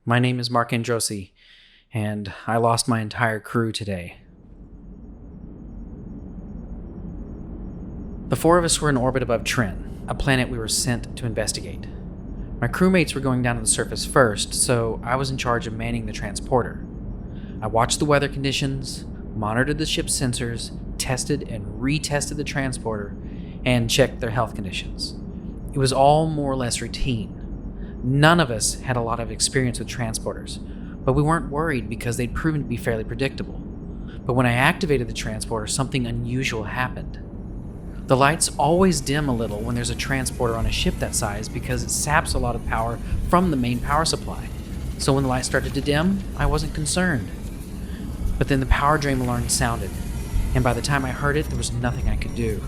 My name is Mark Androsi, and I lost my entire crew today. The four of us were in orbit above Trin, a planet we were sent to investigate. My crewmates were going down to the surface first, so I was in charge of manning the transporter. I watched the weather conditions, monitored the ship's sensors, tested and retested the transporter, and checked their health conditions. It was all more or less routine. None of us had a lot of experience with transporters, but we weren't worried because they'd proven to be fairly predictable. But when I activated the transporter, something unusual happened. The lights always dim a little when there's a transporter on a ship that size because it saps a lot of power from the main power supply. So when the lights started to dim, I wasn't concerned. But then the power drain alarm sounded, and by the time I heard it, there was nothing I could do.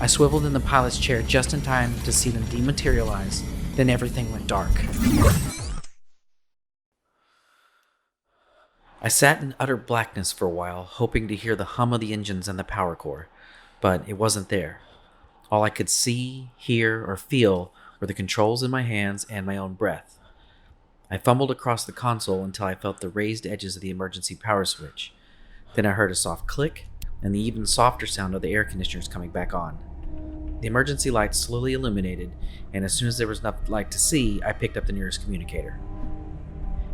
I swiveled in the pilot's chair just in time to see them dematerialize. Then everything went dark. I sat in utter blackness for a while, hoping to hear the hum of the engines and the power core, but it wasn't there. All I could see, hear, or feel were the controls in my hands and my own breath. I fumbled across the console until I felt the raised edges of the emergency power switch. Then I heard a soft click and the even softer sound of the air conditioners coming back on. The emergency lights slowly illuminated, and as soon as there was enough light to see, I picked up the nearest communicator.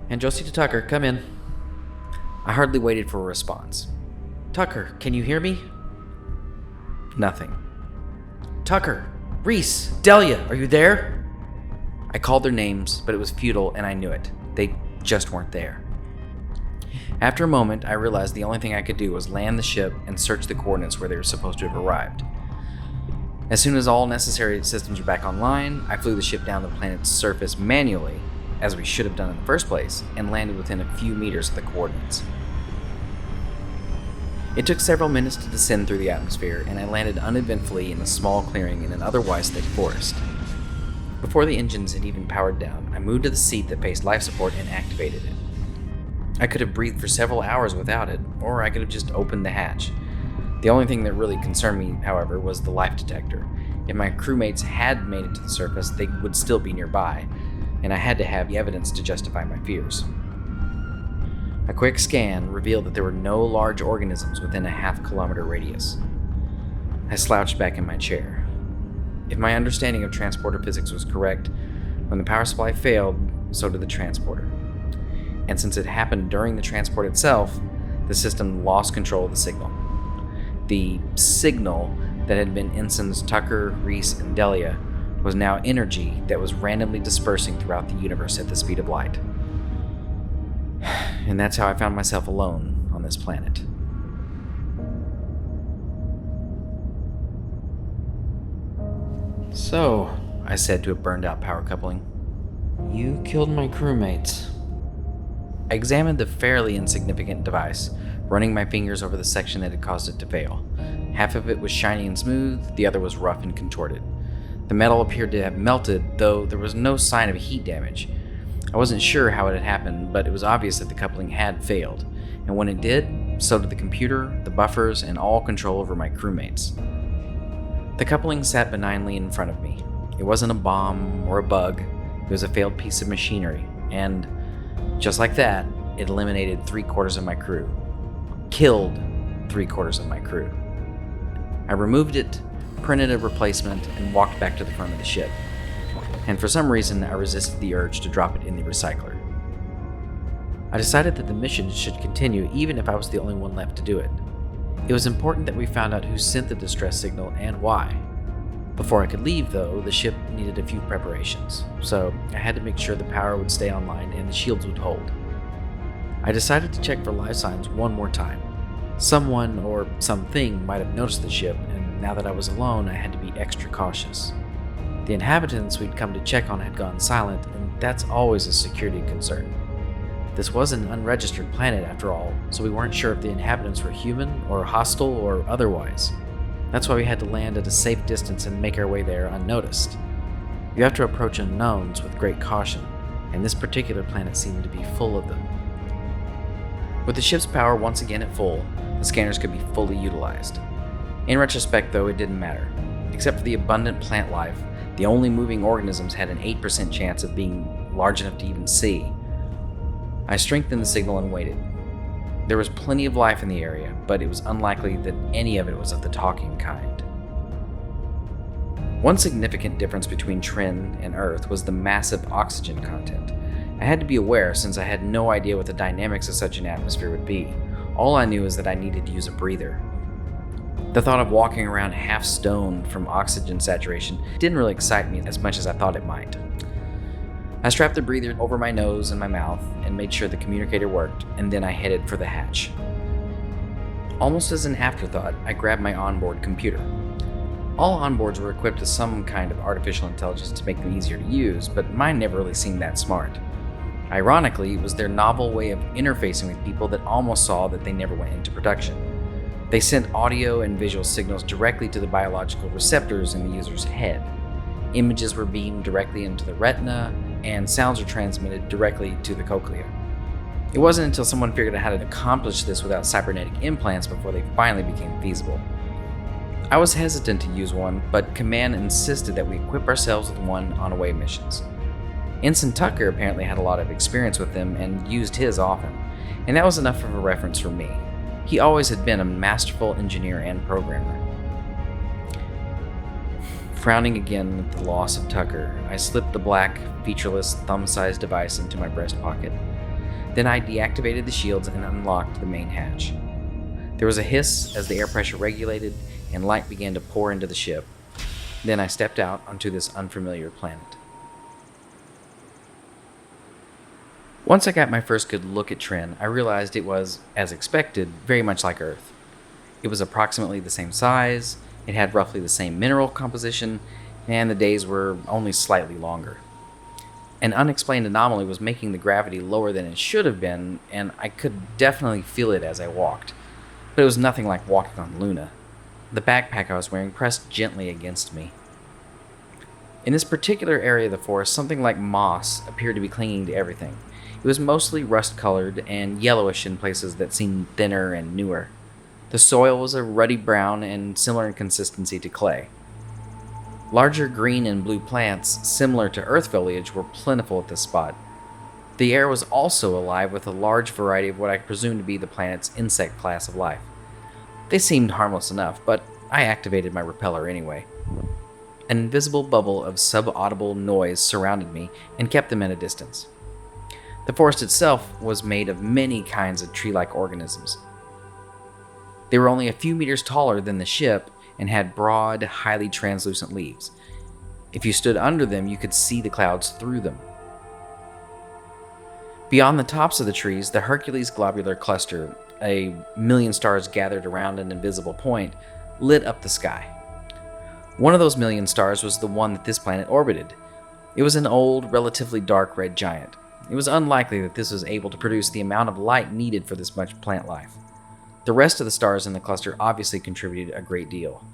Androsi to Tucker, come in. I hardly waited for a response. Tucker, can you hear me? Nothing. Tucker, Reese, Delia, are you there? I called their names, but it was futile and I knew it. They just weren't there. After a moment, I realized the only thing I could do was land the ship and search the coordinates where they were supposed to have arrived. As soon as all necessary systems were back online, I flew the ship down the planet's surface manually, as we should have done in the first place, and landed within a few meters of the coordinates. It took several minutes to descend through the atmosphere, and I landed uneventfully in a small clearing in an otherwise thick forest. Before the engines had even powered down, I moved to the seat that faced life support and activated it. I could have breathed for several hours without it, or I could have just opened the hatch. The only thing that really concerned me, however, was the life detector. If my crewmates had made it to the surface, they would still be nearby, and I had to have evidence to justify my fears. A quick scan revealed that there were no large organisms within a half-kilometer radius. I slouched back in my chair. If my understanding of transporter physics was correct, when the power supply failed, so did the transporter. And since it happened during the transport itself, the system lost control of the signal. The signal that had been ensigns Tucker, Reese, and Delia was now energy that was randomly dispersing throughout the universe at the speed of light. And that's how I found myself alone on this planet. So, I said to a burned-out power coupling, you killed my crewmates. I examined the fairly insignificant device, running my fingers over the section that had caused it to fail. Half of it was shiny and smooth, the other was rough and contorted. The metal appeared to have melted, though there was no sign of heat damage. I wasn't sure how it had happened, but it was obvious that the coupling had failed, and when it did, so did the computer, the buffers, and all control over my crewmates. The coupling sat benignly in front of me. It wasn't a bomb or a bug, it was a failed piece of machinery, and just like that, it eliminated 3/4 of my crew. Killed 3/4 of my crew. I removed it, printed a replacement, and walked back to the front of the ship. And for some reason, I resisted the urge to drop it in the recycler. I decided that the mission should continue even if I was the only one left to do it. It was important that we found out who sent the distress signal and why. Before I could leave, though, the ship needed a few preparations, so I had to make sure the power would stay online and the shields would hold. I decided to check for life signs one more time. Someone or something might have noticed the ship, and now that I was alone, I had to be extra cautious. The inhabitants we'd come to check on had gone silent, and that's always a security concern. This was an unregistered planet after all, so we weren't sure if the inhabitants were human or hostile or otherwise. That's why we had to land at a safe distance and make our way there unnoticed. You have to approach unknowns with great caution, and this particular planet seemed to be full of them. With the ship's power once again at full, the scanners could be fully utilized. In retrospect, though, it didn't matter. Except for the abundant plant life, the only moving organisms had an 8% chance of being large enough to even see. I strengthened the signal and waited. There was plenty of life in the area, but it was unlikely that any of it was of the talking kind. One significant difference between Trin and Earth was the massive oxygen content. I had to be aware since I had no idea what the dynamics of such an atmosphere would be. All I knew is that I needed to use a breather. The thought of walking around half stoned from oxygen saturation didn't really excite me as much as I thought it might. I strapped the breather over my nose and my mouth and made sure the communicator worked, and then I headed for the hatch. Almost as an afterthought, I grabbed my onboard computer. All onboards were equipped with some kind of artificial intelligence to make them easier to use, but mine never really seemed that smart. Ironically, it was their novel way of interfacing with people that almost saw that they never went into production. They sent audio and visual signals directly to the biological receptors in the user's head. Images were beamed directly into the retina, and sounds were transmitted directly to the cochlea. It wasn't until someone figured out how to accomplish this without cybernetic implants before they finally became feasible. I was hesitant to use one, but Command insisted that we equip ourselves with one on away missions. Ensign Tucker apparently had a lot of experience with them and used his often, and that was enough of a reference for me. He always had been a masterful engineer and programmer. Frowning again at the loss of Tucker, I slipped the black, featureless, thumb-sized device into my breast pocket. Then I deactivated the shields and unlocked the main hatch. There was a hiss as the air pressure regulated and light began to pour into the ship. Then I stepped out onto this unfamiliar planet. Once I got my first good look at Trin, I realized it was, as expected, very much like Earth. It was approximately the same size, it had roughly the same mineral composition, and the days were only slightly longer. An unexplained anomaly was making the gravity lower than it should have been, and I could definitely feel it as I walked. But it was nothing like walking on Luna. The backpack I was wearing pressed gently against me. In this particular area of the forest, something like moss appeared to be clinging to everything. It was mostly rust-colored and yellowish in places that seemed thinner and newer. The soil was a ruddy brown and similar in consistency to clay. Larger green and blue plants, similar to earth foliage, were plentiful at this spot. The air was also alive with a large variety of what I presumed to be the planet's insect class of life. They seemed harmless enough, but I activated my repeller anyway. An invisible bubble of sub-audible noise surrounded me and kept them at a distance. The forest itself was made of many kinds of tree-like organisms. They were only a few meters taller than the ship and had broad, highly translucent leaves. If you stood under them, you could see the clouds through them. Beyond the tops of the trees, the Hercules globular cluster, a million stars gathered around an invisible point, lit up the sky. One of those million stars was the one that this planet orbited. It was an old, relatively dark red giant. It was unlikely that this was able to produce the amount of light needed for this much plant life. The rest of the stars in the cluster obviously contributed a great deal.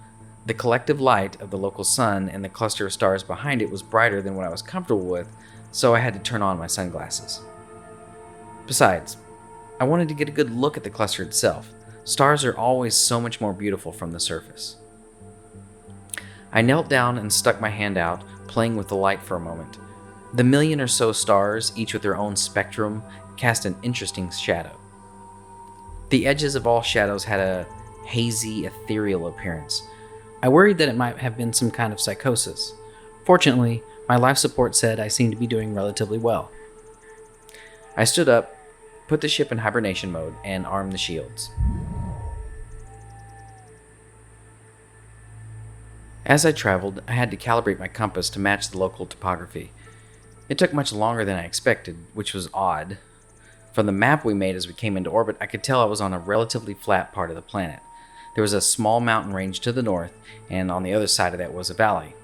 The collective light of the local sun and the cluster of stars behind it was brighter than what I was comfortable with, so I had to turn on my sunglasses. Besides, I wanted to get a good look at the cluster itself. Stars are always so much more beautiful from the surface. I knelt down and stuck my hand out, playing with the light for a moment. The million or so stars, each with their own spectrum, cast an interesting shadow. The edges of all shadows had a hazy, ethereal appearance. I worried that it might have been some kind of psychosis. Fortunately, my life support said I seemed to be doing relatively well. I stood up, put the ship in hibernation mode, and armed the shields. As I traveled, I had to calibrate my compass to match the local topography. It took much longer than I expected, which was odd. From the map we made as we came into orbit, I could tell I was on a relatively flat part of the planet. There was a small mountain range to the north, and on the other side of that was a valley.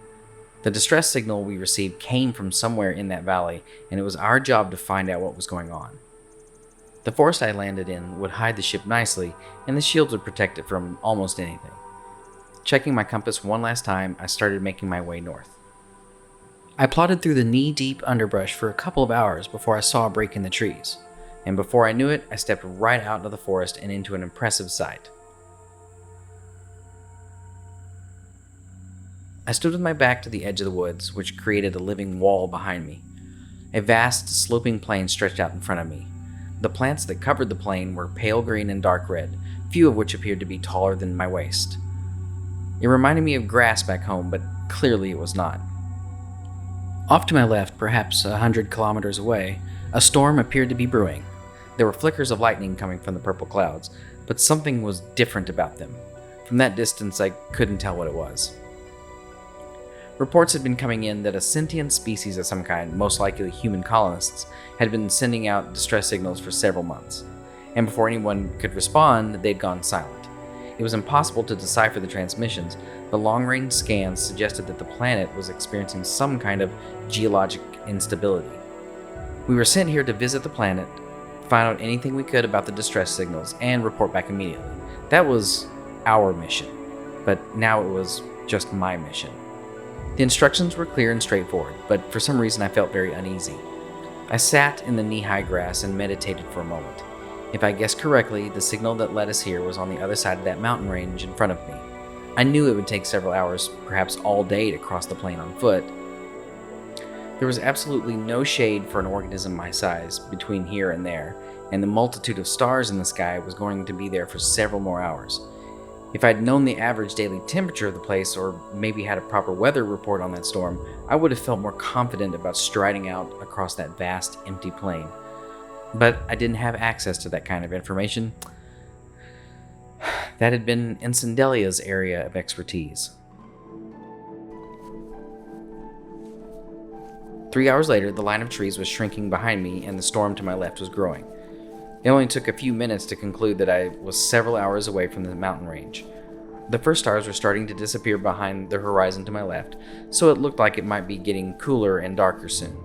The distress signal we received came from somewhere in that valley, and it was our job to find out what was going on. The forest I landed in would hide the ship nicely, and the shields would protect it from almost anything. Checking my compass one last time, I started making my way north. I plodded through the knee-deep underbrush for a couple of hours before I saw a break in the trees. And before I knew it, I stepped right out into the forest and into an impressive sight. I stood with my back to the edge of the woods, which created a living wall behind me. A vast, sloping plain stretched out in front of me. The plants that covered the plain were pale green and dark red, few of which appeared to be taller than my waist. It reminded me of grass back home, but clearly it was not. Off to my left, perhaps 100 kilometers away, a storm appeared to be brewing. There were flickers of lightning coming from the purple clouds, but something was different about them. From that distance, I couldn't tell what it was. Reports had been coming in that a sentient species of some kind, most likely human colonists, had been sending out distress signals for several months, and before anyone could respond, they'd gone silent. It was impossible to decipher the transmissions, but long-range scans suggested that the planet was experiencing some kind of geologic instability. We were sent here to visit the planet, find out anything we could about the distress signals, and report back immediately. That was our mission, but now it was just my mission. The instructions were clear and straightforward, but for some reason I felt very uneasy. I sat in the knee-high grass and meditated for a moment. If I guessed correctly, the signal that led us here was on the other side of that mountain range in front of me. I knew it would take several hours, perhaps all day, to cross the plain on foot. There was absolutely no shade for an organism my size between here and there, and the multitude of stars in the sky was going to be there for several more hours. If I'd known the average daily temperature of the place, or maybe had a proper weather report on that storm, I would have felt more confident about striding out across that vast, empty plain. But I didn't have access to that kind of information. That had been Incendelia's area of expertise. 3 hours later, the line of trees was shrinking behind me and the storm to my left was growing. It only took a few minutes to conclude that I was several hours away from the mountain range. The first stars were starting to disappear behind the horizon to my left, so it looked like it might be getting cooler and darker soon.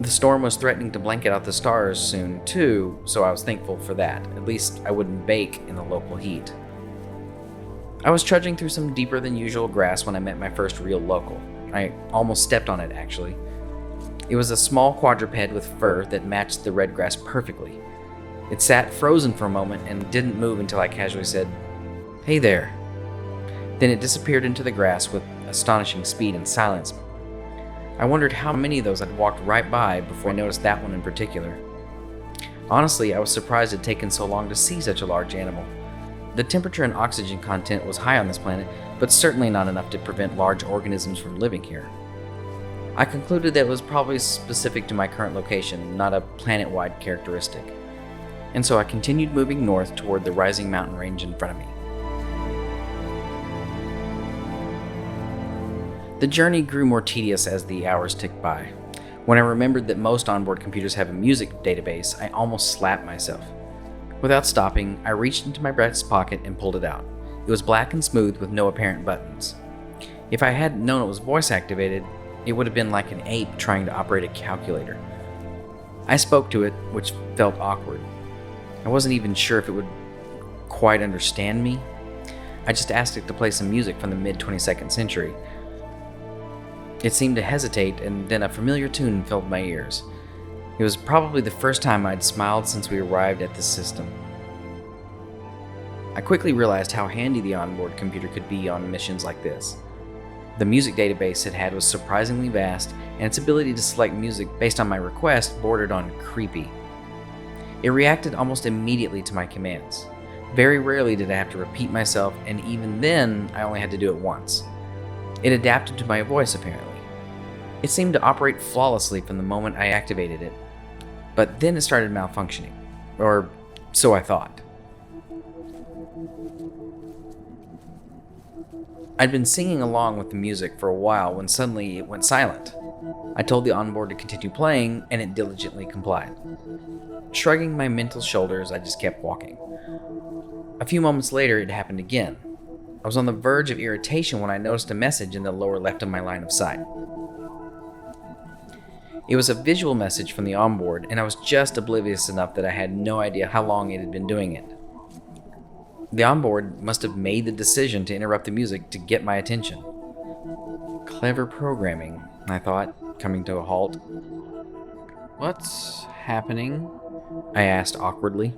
The storm was threatening to blanket out the stars soon, too, so I was thankful for that. At least I wouldn't bake in the local heat. I was trudging through some deeper than usual grass when I met my first real local. I almost stepped on it, actually. It was a small quadruped with fur that matched the red grass perfectly. It sat frozen for a moment and didn't move until I casually said, "Hey there." Then it disappeared into the grass with astonishing speed and silence. I wondered how many of those I'd walked right by before I noticed that one in particular. Honestly, I was surprised it had taken so long to see such a large animal. The temperature and oxygen content was high on this planet, but certainly not enough to prevent large organisms from living here. I concluded that it was probably specific to my current location, not a planet-wide characteristic. And so I continued moving north toward the rising mountain range in front of me. The journey grew more tedious as the hours ticked by. When I remembered that most onboard computers have a music database, I almost slapped myself. Without stopping, I reached into my breast pocket and pulled it out. It was black and smooth with no apparent buttons. If I hadn't known it was voice activated, it would have been like an ape trying to operate a calculator. I spoke to it, which felt awkward. I wasn't even sure if it would quite understand me. I just asked it to play some music from the mid-22nd century. It seemed to hesitate, and then a familiar tune filled my ears. It was probably the first time I'd smiled since we arrived at this system. I quickly realized how handy the onboard computer could be on missions like this. The music database it had was surprisingly vast, and its ability to select music based on my request bordered on creepy. It reacted almost immediately to my commands. Very rarely did I have to repeat myself, and even then, I only had to do it once. It adapted to my voice, apparently. It seemed to operate flawlessly from the moment I activated it, but then it started malfunctioning, or so I thought. I'd been singing along with the music for a while when suddenly it went silent. I told the onboard to continue playing, and it diligently complied. Shrugging my mental shoulders, I just kept walking. A few moments later, it happened again. I was on the verge of irritation when I noticed a message in the lower left of my line of sight. It was a visual message from the onboard, and I was just oblivious enough that I had no idea how long it had been doing it. The onboard must have made the decision to interrupt the music to get my attention. Clever programming, I thought, coming to a halt. "What's happening?" I asked awkwardly.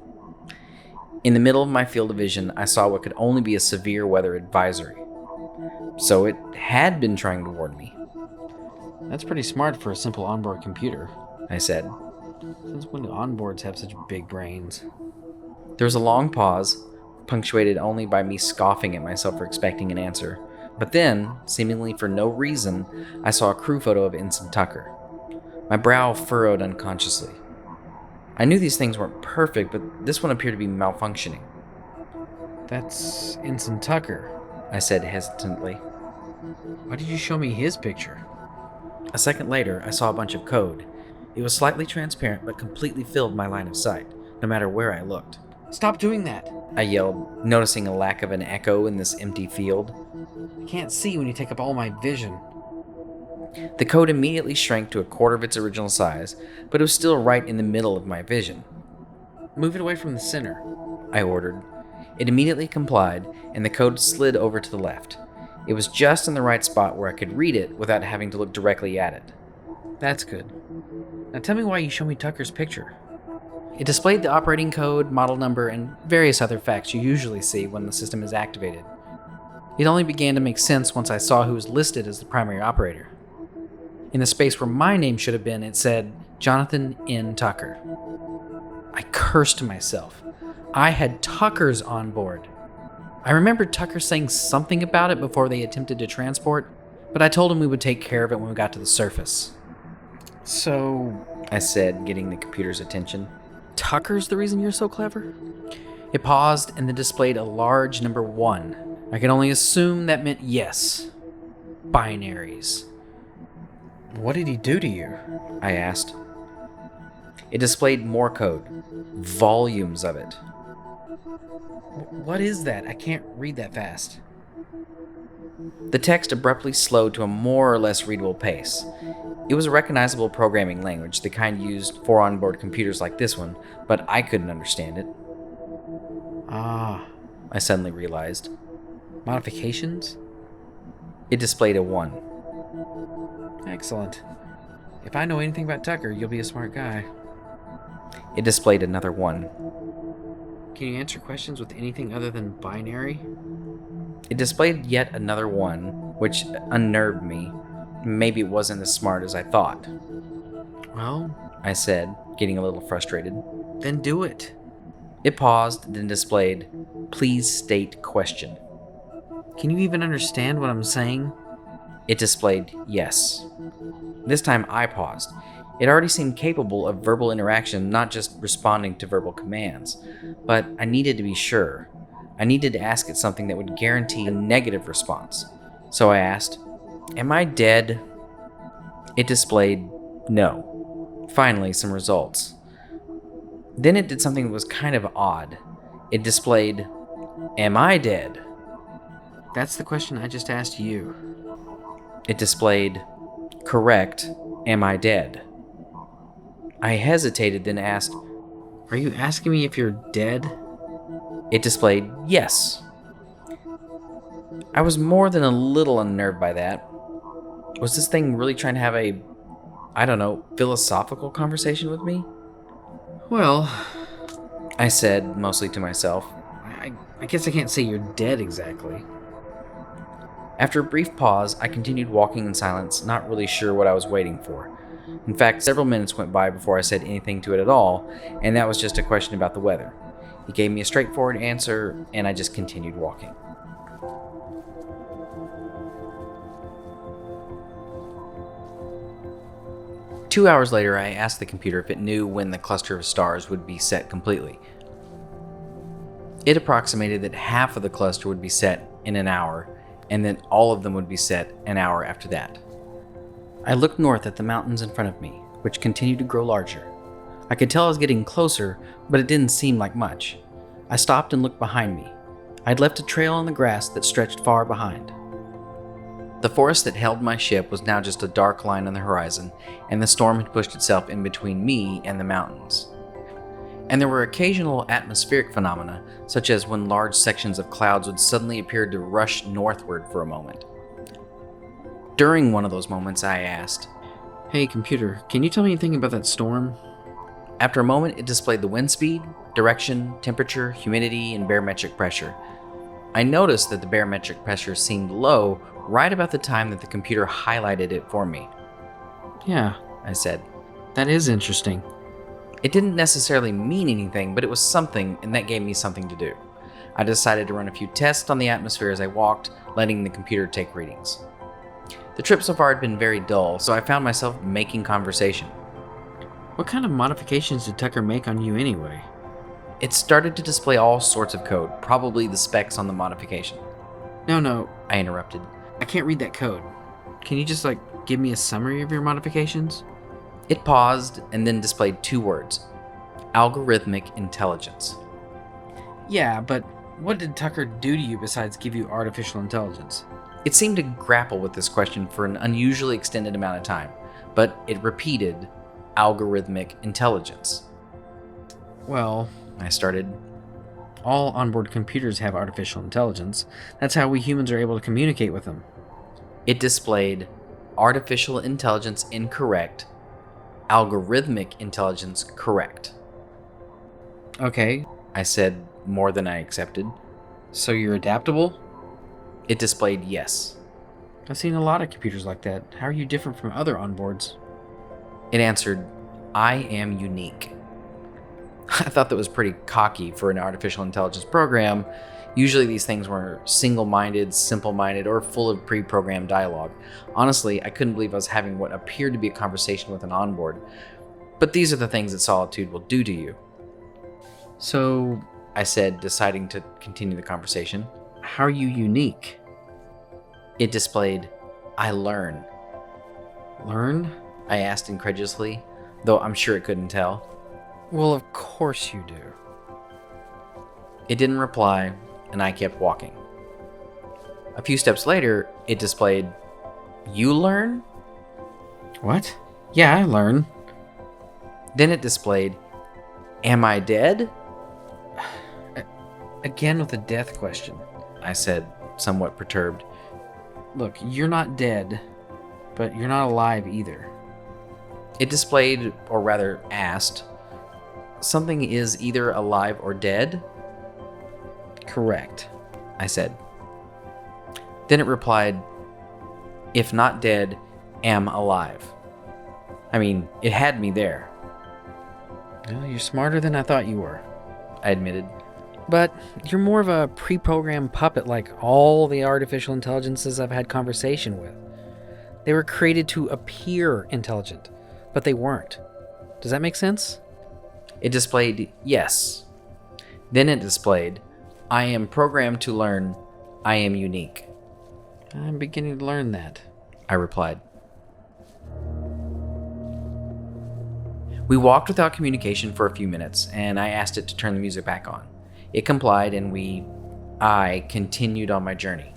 In the middle of my field of vision, I saw what could only be a severe weather advisory. So it had been trying to warn me. "That's pretty smart for a simple onboard computer," I said. Since when do onboards have such big brains? There was a long pause, punctuated only by me scoffing at myself for expecting an answer. But then, seemingly for no reason, I saw a crew photo of Ensign Tucker. My brow furrowed unconsciously. I knew these things weren't perfect, but this one appeared to be malfunctioning. That's Ensign Tucker, I said hesitantly. Why did you show me his picture? A second later, I saw a bunch of code. It was slightly transparent, but completely filled my line of sight, no matter where I looked. Stop doing that! I yelled, noticing a lack of an echo in this empty field. I can't see when you take up all my vision. The code immediately shrank to a quarter of its original size, but it was still right in the middle of my vision. Move it away from the center, I ordered. It immediately complied, and the code slid over to the left. It was just in the right spot where I could read it without having to look directly at it. That's good. Now tell me why you show me Tucker's picture. It displayed the operating code, model number, and various other facts you usually see when the system is activated. It only began to make sense once I saw who was listed as the primary operator. In the space where my name should have been, it said Jonathan N. Tucker. I cursed myself. I had Tuckers on board. I remembered Tucker saying something about it before they attempted to transport, but I told him we would take care of it when we got to the surface. So, I said, getting the computer's attention. Tucker's the reason you're so clever? It paused and then displayed a large number 1. I could only assume that meant yes. Binaries. What did he do to you? I asked. It displayed more code. Volumes of it. What is that? I can't read that fast. The text abruptly slowed to a more or less readable pace. It was a recognizable programming language, the kind used for onboard computers like this one, but I couldn't understand it. I suddenly realized. Modifications? It displayed a 1. Excellent. If I know anything about Tucker, you'll be a smart guy. It displayed another 1. Can you answer questions with anything other than binary? It displayed yet another 1, which unnerved me. Maybe it wasn't as smart as I thought. Well, I said, getting a little frustrated. Then do it. It paused, then displayed, "Please state question." Can you even understand what I'm saying? It displayed yes. This time I paused. It already seemed capable of verbal interaction, not just responding to verbal commands. But I needed to be sure. I needed to ask it something that would guarantee a negative response. So I asked, "Am I dead?" It displayed no. Finally, some results. Then it did something that was kind of odd. It displayed, "Am I dead?" That's the question I just asked you. It displayed, "Correct, am I dead?" I hesitated, then asked, Are you asking me if you're dead? It displayed, "Yes." I was more than a little unnerved by that. Was this thing really trying to have a, philosophical conversation with me? Well, I said, mostly to myself. I guess I can't say you're dead exactly. After a brief pause, I continued walking in silence, not really sure what I was waiting for. In fact, several minutes went by before I said anything to it at all, and that was just a question about the weather. It gave me a straightforward answer, and I just continued walking. Two hours later, I asked the computer if it knew when the cluster of stars would be set completely. It approximated that half of the cluster would be set in an hour, and then all of them would be set an hour after that. I looked north at the mountains in front of me, which continued to grow larger. I could tell I was getting closer, but it didn't seem like much. I stopped and looked behind me. I'd left a trail on the grass that stretched far behind. The forest that held my ship was now just a dark line on the horizon, and the storm had pushed itself in between me and the mountains. And there were occasional atmospheric phenomena, such as when large sections of clouds would suddenly appear to rush northward for a moment. During one of those moments, I asked, Hey computer, can you tell me anything about that storm? After a moment, it displayed the wind speed, direction, temperature, humidity, and barometric pressure. I noticed that the barometric pressure seemed low right about the time that the computer highlighted it for me. Yeah, I said. That is interesting. It didn't necessarily mean anything, but it was something, and that gave me something to do. I decided to run a few tests on the atmosphere as I walked, letting the computer take readings. The trip so far had been very dull, so I found myself making conversation. What kind of modifications did Tucker make on you anyway? It started to display all sorts of code, probably the specs on the modification. No, I interrupted. I can't read that code. Can you just, give me a summary of your modifications? It paused and then displayed 2 words: algorithmic intelligence. Yeah, but what did Tucker do to you besides give you artificial intelligence? It seemed to grapple with this question for an unusually extended amount of time, but it repeated algorithmic intelligence. Well, I started. All onboard computers have artificial intelligence. That's how we humans are able to communicate with them. It displayed artificial intelligence incorrect, algorithmic intelligence correct. Okay, I said more than I accepted. so you're adaptable? It displayed yes. I've seen a lot of computers like that. How are you different from other onboards? It answered, I am unique. I thought that was pretty cocky for an artificial intelligence program. Usually these things were single-minded, simple-minded, or full of pre-programmed dialogue. Honestly, I couldn't believe I was having what appeared to be a conversation with an onboard. But these are the things that solitude will do to you. So, I said, deciding to continue the conversation. how are you unique? It displayed, I learn. Learn? I asked incredulously, though I'm sure it couldn't tell. Well, of course you do. It didn't reply, and I kept walking. A few steps later, it displayed, you learn? What? Yeah, I learn. Then it displayed, am I dead? Again with a death question. I said, somewhat perturbed. Look, you're not dead, but you're not alive either. It displayed, or rather asked, something is either alive or dead? Correct. I said. Then it replied, if not dead, am alive. I mean, it had me there, Well, you're smarter than I thought you were. I admitted. But you're more of a pre-programmed puppet like all the artificial intelligences I've had conversation with. They were created to appear intelligent, but they weren't. Does that make sense? It displayed yes. Then it displayed, I am programmed to learn, I am unique. I'm beginning to learn that. I replied. We walked without communication for a few minutes, and I asked it to turn the music back on. It complied, and I continued on my journey.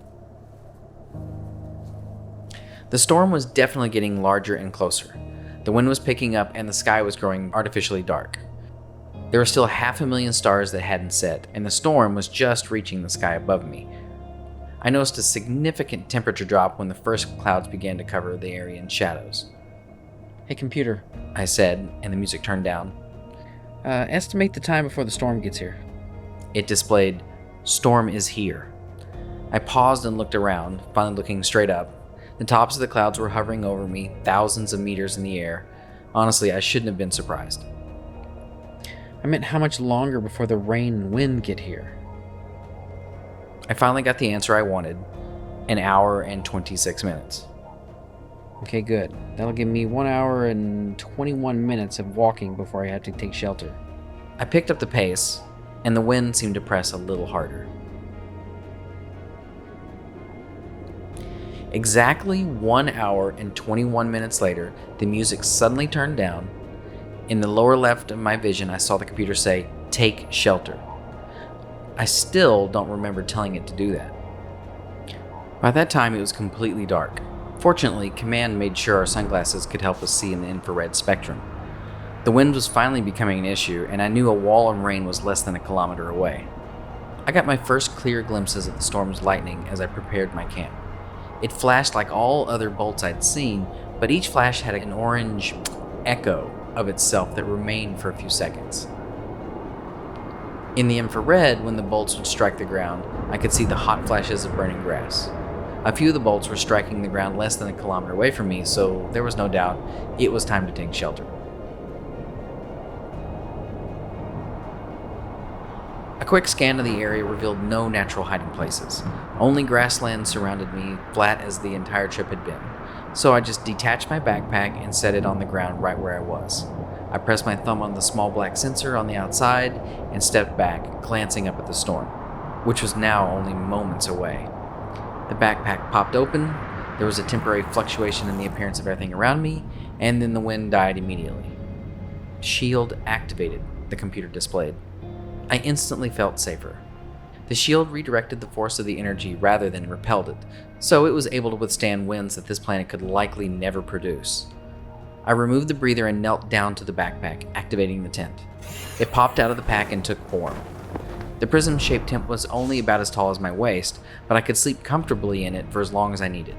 The storm was definitely getting larger and closer. The wind was picking up, and the sky was growing artificially dark. There were still 500,000 stars that hadn't set, and the storm was just reaching the sky above me. I noticed a significant temperature drop when the first clouds began to cover the area in shadows. Hey, computer. I said, and the music turned down. Estimate the time before the storm gets here. It displayed, storm is here. I paused and looked around, finally looking straight up. The tops of the clouds were hovering over me, thousands of meters in the air. Honestly, I shouldn't have been surprised. I meant how much longer before the rain and wind get here. I finally got the answer I wanted, an hour and 26 minutes. Okay, good. That'll give me 1 hour and 21 minutes of walking before I have to take shelter. I picked up the pace, and the wind seemed to press a little harder. Exactly 1 hour and 21 minutes later, the music suddenly turned down. In the lower left of my vision, I saw the computer say, take shelter. I still don't remember telling it to do that. By that time, it was completely dark. Fortunately, Command made sure our sunglasses could help us see in the infrared spectrum. The wind was finally becoming an issue, and I knew a wall of rain was less than a kilometer away. I got my first clear glimpses of the storm's lightning as I prepared my camp. It flashed like all other bolts I'd seen, but each flash had an orange echo of itself that remained for a few seconds. In the infrared, when the bolts would strike the ground, I could see the hot flashes of burning grass. A few of the bolts were striking the ground less than a kilometer away from me, so there was no doubt it was time to take shelter. A quick scan of the area revealed no natural hiding places. Only grassland surrounded me, flat as the entire trip had been. So I just detached my backpack and set it on the ground right where I was. I pressed my thumb on the small black sensor on the outside and stepped back, glancing up at the storm, which was now only moments away. The backpack popped open, there was a temporary fluctuation in the appearance of everything around me, and then the wind died immediately. Shield activated, the computer displayed. I instantly felt safer. The shield redirected the force of the energy rather than repelled it, so it was able to withstand winds that this planet could likely never produce. I removed the breather and knelt down to the backpack, activating the tent. It popped out of the pack and took form. The prism-shaped tent was only about as tall as my waist, but I could sleep comfortably in it for as long as I needed.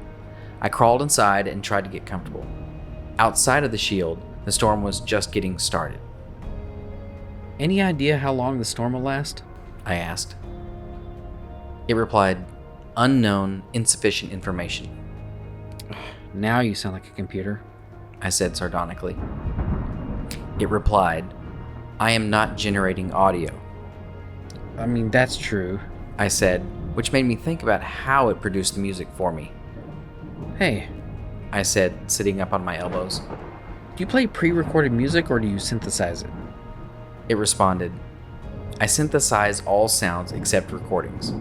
I crawled inside and tried to get comfortable. Outside of the shield, the storm was just getting started. Any idea how long the storm will last? I asked. It replied, "Unknown, insufficient information." Now you sound like a computer. I said sardonically. It replied, "I am not generating audio." I mean, that's true. I said, which made me think about how it produced the music for me. Hey, I said, sitting up on my elbows. do you play pre-recorded music or do you synthesize it? It responded, "I synthesize all sounds except recordings."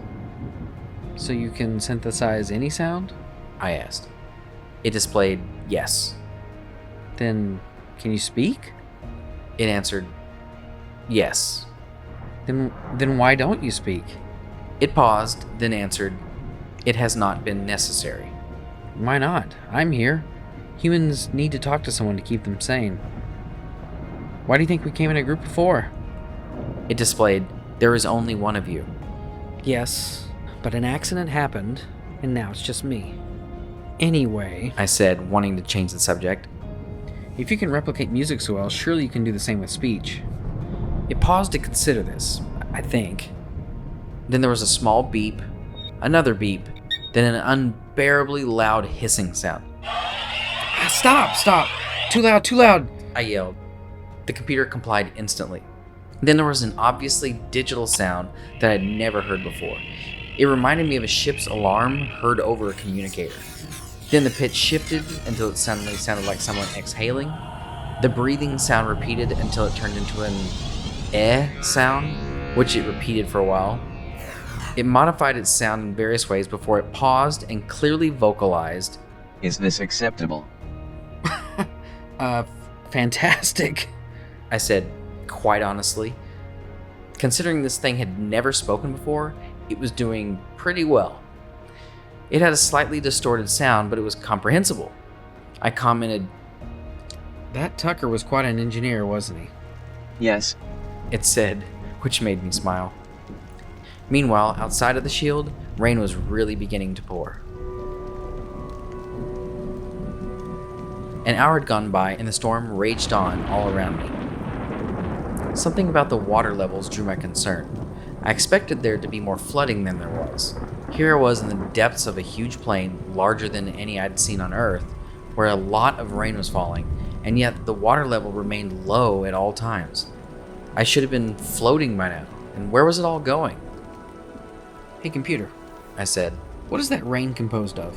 So you can synthesize any sound? I asked. It displayed, "Yes." Then can you speak? It answered, "Yes." Then why don't you speak? It paused, then answered, "It has not been necessary." Why not? I'm here. Humans need to talk to someone to keep them sane. Why do you think we came in a group of 4? It displayed, "There is only one of you." Yes, but an accident happened, and now it's just me. Anyway, I said, wanting to change the subject. if you can replicate music so well, surely you can do the same with speech. It paused to consider this, I think. Then there was a small beep, another beep, then an unbearably loud hissing sound. Stop! Too loud! I yelled. The computer complied instantly. Then there was an obviously digital sound that I had never heard before. It reminded me of a ship's alarm heard over a communicator. Then the pitch shifted until it suddenly sounded like someone exhaling. The breathing sound repeated until it turned into an sound, which it repeated for a while. It modified its sound in various ways before it paused and clearly vocalized, "Is this acceptable?" Fantastic. I said, quite honestly. Considering this thing had never spoken before, it was doing pretty well. It had a slightly distorted sound, but it was comprehensible. I commented, That Tucker was quite an engineer, wasn't he? "Yes." it said, which made me smile. Meanwhile, outside of the shield, rain was really beginning to pour. An hour had gone by, and the storm raged on all around me. Something about the water levels drew my concern. I expected there to be more flooding than there was. Here I was in the depths of a huge plain, larger than any I'd seen on Earth, where a lot of rain was falling, and yet the water level remained low at all times. I should have been floating by now, and where was it all going? Hey, computer, I said. what is that rain composed of?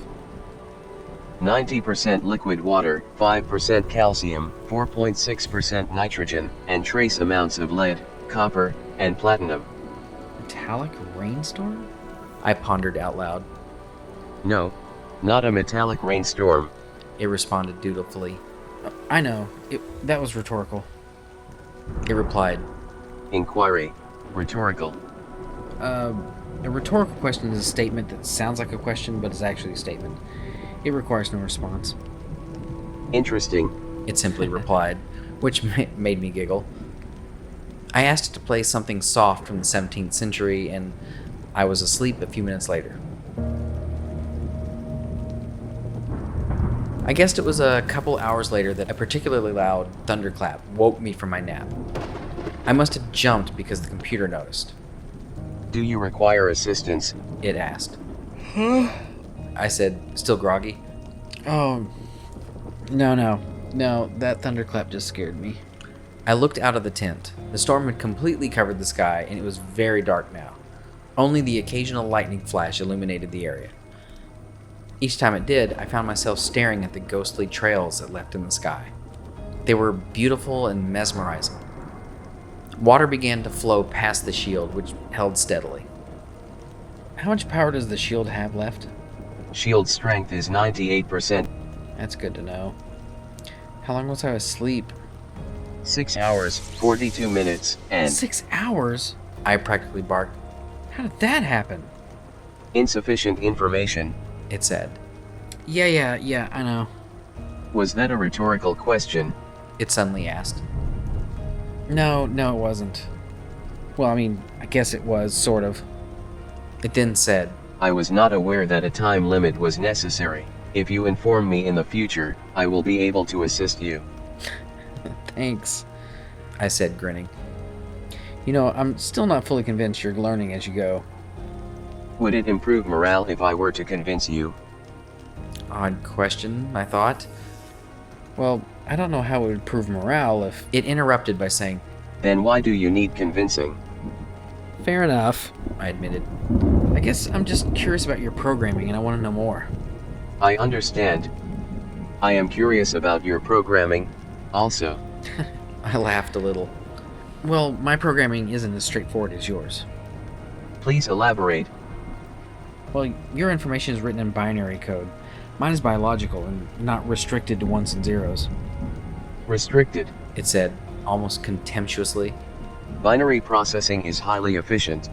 90% liquid water, 5% calcium, 4.6% nitrogen, and trace amounts of lead, copper, and platinum. Metallic rainstorm? I pondered out loud. No, not a metallic rainstorm. It responded dutifully. I know. That was rhetorical. It replied, Inquiry. Rhetorical. A rhetorical question is a statement that sounds like a question, but is actually a statement. It requires no response. Interesting. it simply replied, which made me giggle. I asked it to play something soft from the 17th century, and I was asleep a few minutes later. I guessed it was a couple hours later that a particularly loud thunderclap woke me from my nap. I must have jumped because the computer noticed. Do you require assistance? It asked. Huh? I said, still groggy. Oh, no, that thunderclap just scared me. I looked out of the tent. The storm had completely covered the sky, and it was very dark now. Only the occasional lightning flash illuminated the area. Each time it did, I found myself staring at the ghostly trails it left in the sky. They were beautiful and mesmerizing. Water began to flow past the shield, which held steadily. How much power does the shield have left? Shield strength is 98%. That's good to know. How long was I asleep? 6 hours, 42 minutes, and 6 hours? I practically barked. How did that happen? insufficient information. It said. Yeah, I know. Was that a rhetorical question? It suddenly asked. No, it wasn't. Well, I mean, I guess it was, sort of. It then said, I was not aware that a time limit was necessary. If you inform me in the future, I will be able to assist you. Thanks. I said, grinning. You know, I'm still not fully convinced you're learning as you go. Would it improve morale if I were to convince you? Odd question, I thought. Well, I don't know how it would improve morale if... It interrupted by saying, Then why do you need convincing? Fair enough. I admitted. I guess I'm just curious about your programming and I want to know more. I understand. I am curious about your programming, also. I laughed a little. Well, my programming isn't as straightforward as yours. Please elaborate. Well, your information is written in binary code. Mine is biological and not restricted to ones and zeros. Restricted. It said, almost contemptuously. Binary processing is highly efficient.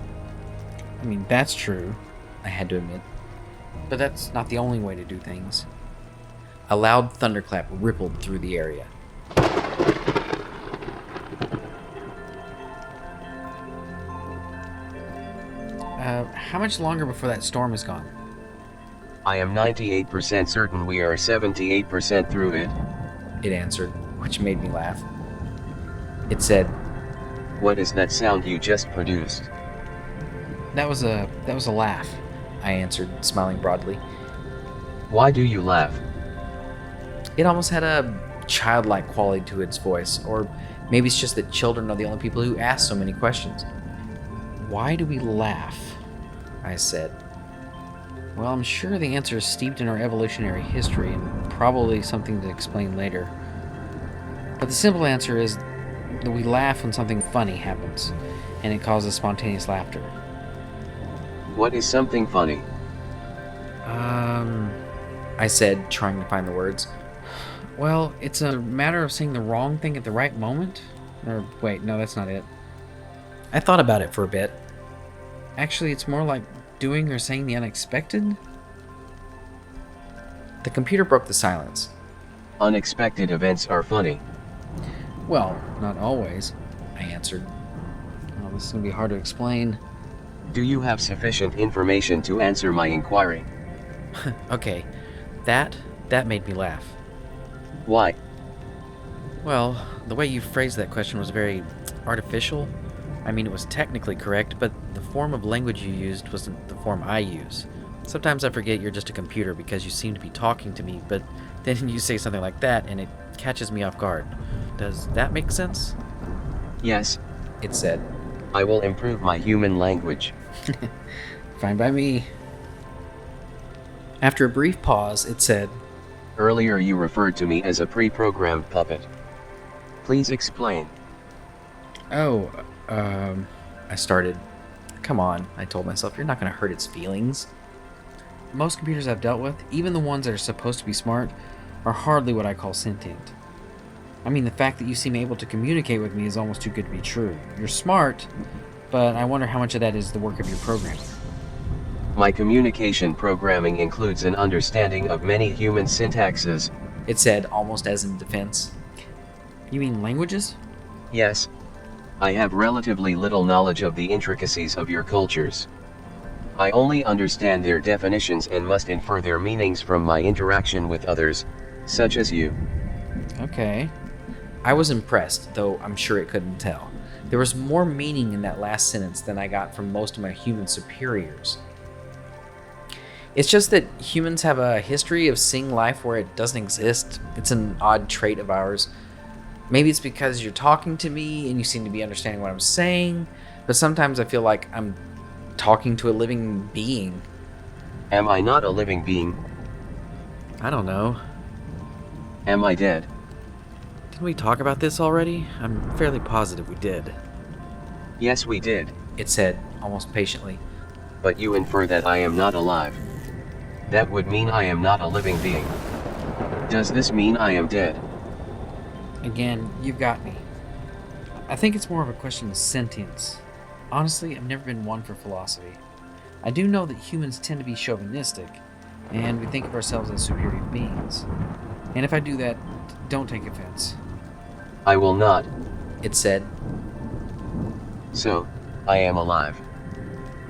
I mean, that's true. I had to admit. But that's not the only way to do things. A loud thunderclap rippled through the area. How much longer before that storm is gone? I am 98% certain we are 78% through it. It answered, which made me laugh. It said, What is that sound you just produced? That was a laugh. I answered, smiling broadly. Why do you laugh? It almost had a childlike quality to its voice, or maybe it's just that children are the only people who ask so many questions. Why do we laugh? I said. Well, I'm sure the answer is steeped in our evolutionary history and probably something to explain later. But the simple answer is that we laugh when something funny happens, and it causes spontaneous laughter. What is something funny? I said, trying to find the words. Well, it's a matter of saying the wrong thing at the right moment? Or, wait, no, that's not it. I thought about it for a bit. Actually, it's more like doing or saying the unexpected? The computer broke the silence. Unexpected events are funny. Well, not always, I answered. Well, this is going to be hard to explain. Do you have sufficient information to answer my inquiry? Okay, that made me laugh. Why? Well, the way you phrased that question was very artificial. I mean, it was technically correct, but the form of language you used wasn't the form I use. Sometimes I forget you're just a computer because you seem to be talking to me, but then you say something like that and it catches me off guard. Does that make sense? Yes, It said. I will improve my human language. Fine by me. After a brief pause, it said, Earlier you referred to me as a pre-programmed puppet. Please explain. I started. Come on, I told myself, you're not going to hurt its feelings. Most computers I've dealt with, even the ones that are supposed to be smart, are hardly what I call sentient. I mean, the fact that you seem able to communicate with me is almost too good to be true. You're smart, but I wonder how much of that is the work of your programming. My communication programming includes an understanding of many human syntaxes. It said, almost as in defense. You mean languages? Yes. I have relatively little knowledge of the intricacies of your cultures. I only understand their definitions and must infer their meanings from my interaction with others, such as you. Okay. I was impressed, though I'm sure it couldn't tell. There was more meaning in that last sentence than I got from most of my human superiors. It's just that humans have a history of seeing life where it doesn't exist. It's an odd trait of ours. Maybe it's because you're talking to me and you seem to be understanding what I'm saying, but sometimes I feel like I'm talking to a living being. Am I not a living being? I don't know. Am I dead? Didn't we talk about this already? I'm fairly positive we did. Yes, we did. It said, almost patiently. But you infer that I am not alive. That would mean I am not a living being. Does this mean I am dead? Again, you've got me. I think it's more of a question of sentience. Honestly, I've never been one for philosophy. I do know that humans tend to be chauvinistic, and we think of ourselves as superior beings. And if I do that, don't take offense. I will not. It said. So, I am alive.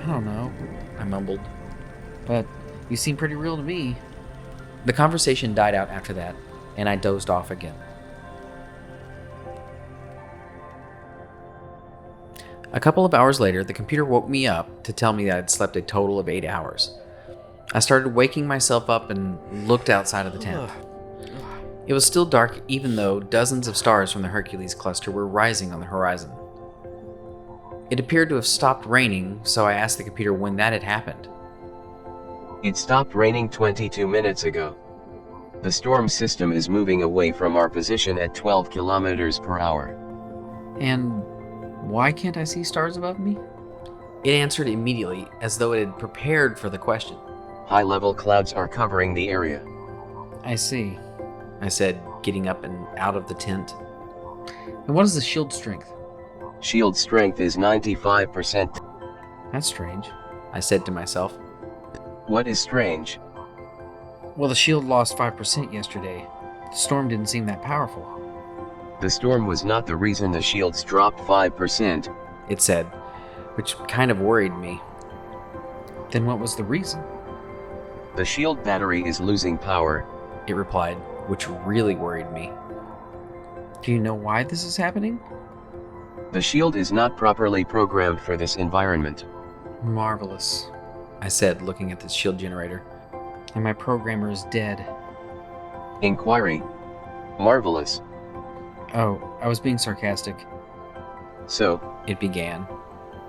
I don't know, I mumbled. but you seem pretty real to me. The conversation died out after that, and I dozed off again. A couple of hours later, the computer woke me up to tell me that I'd slept a total of 8 hours. I started waking myself up and looked outside of the tent. It was still dark, even though dozens of stars from the Hercules cluster were rising on the horizon. It appeared to have stopped raining, so I asked the computer when that had happened. It stopped raining 22 minutes ago. The storm system is moving away from our position at 12 kilometers per hour. And why can't I see stars above me? It answered immediately, as though it had prepared for the question. High-level clouds are covering the area. I see. I said, getting up and out of the tent. And what is the shield strength? Shield strength is 95%. That's strange. I said to myself. What is strange? Well, the shield lost 5% yesterday. The storm didn't seem that powerful. The storm was not the reason the shields dropped 5%. It said, which kind of worried me. Then what was the reason? The shield battery is losing power. It replied, which really worried me. Do you know why this is happening? The shield is not properly programmed for this environment. Marvelous. I said, looking at the shield generator. And my programmer is dead. Inquiry. Marvelous. Oh, I was being sarcastic. So, It began.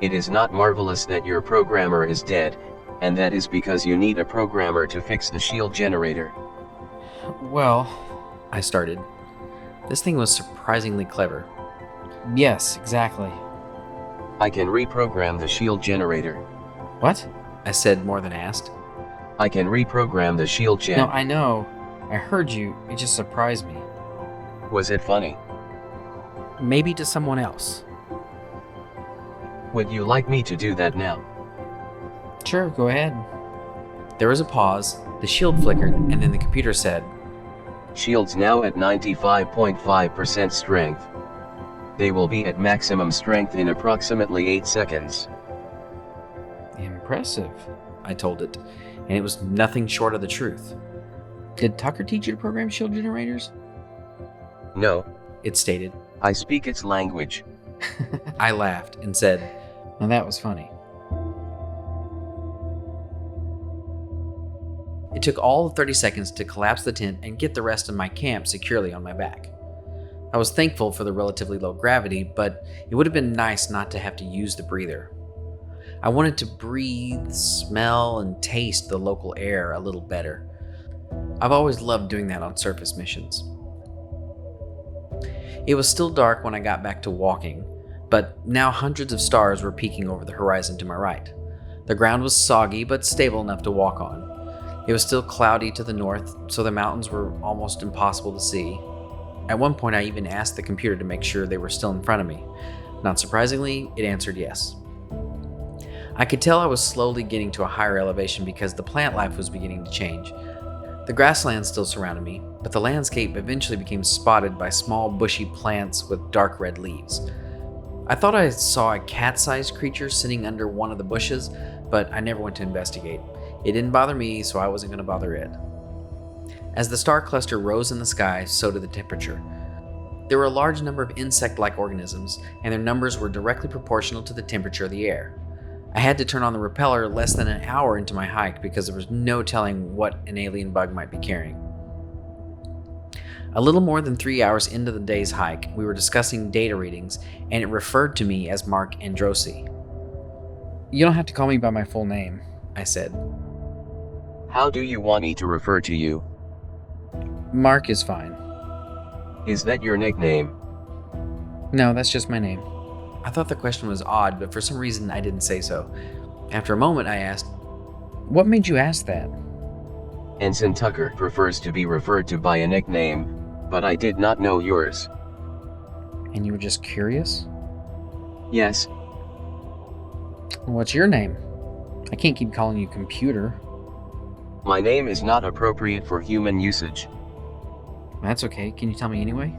it is not marvelous that your programmer is dead, and that is because you need a programmer to fix the shield generator. Well, I started. This thing was surprisingly clever. yes, exactly. I can reprogram the shield generator. What? I said more than asked. I can reprogram the shield gen. No, I know. I heard you. It just surprised me. Was it funny? Maybe to someone else. Would you like me to do that now? Sure, go ahead. There was a pause, the shield flickered, and then the computer said, Shields now at 95.5% strength. They will be at maximum strength in approximately 8 seconds. Impressive. I told it, and it was nothing short of the truth. Did Tucker teach you to program shield generators? No, It stated. I speak its language. I laughed and said, Now that was funny. it took all of 30 seconds to collapse the tent and get the rest of my camp securely on my back. I was thankful for the relatively low gravity, but it would have been nice not to have to use the breather. I wanted to breathe, smell, and taste the local air a little better. I've always loved doing that on surface missions. It was still dark when I got back to walking, but now hundreds of stars were peeking over the horizon to my right. The ground was soggy but stable enough to walk on. It was still cloudy to the north, so the mountains were almost impossible to see. At one point, I even asked the computer to make sure they were still in front of me. Not surprisingly, it answered yes. I could tell I was slowly getting to a higher elevation because the plant life was beginning to change. The grassland still surrounded me, but the landscape eventually became spotted by small bushy plants with dark red leaves. I thought I saw a cat-sized creature sitting under one of the bushes, but I never went to investigate. It didn't bother me, so I wasn't going to bother it. As the star cluster rose in the sky, so did the temperature. There were a large number of insect-like organisms, and their numbers were directly proportional to the temperature of the air. I had to turn on the repeller less than an hour into my hike because there was no telling what an alien bug might be carrying. A little more than 3 hours into the day's hike, we were discussing data readings, and it referred to me as Mark Androsi. You don't have to call me by my full name, I said. How do you want me to refer to you? Mark is fine. Is that your nickname? No, that's just my name. I thought the question was odd, but for some reason I didn't say so. After a moment, I asked, What made you ask that? Ensign Tucker prefers to be referred to by a nickname, but I did not know yours. And you were just curious? Yes, What's your name? I can't keep calling you computer. my name is not appropriate for human usage. That's okay. Can you tell me anyway?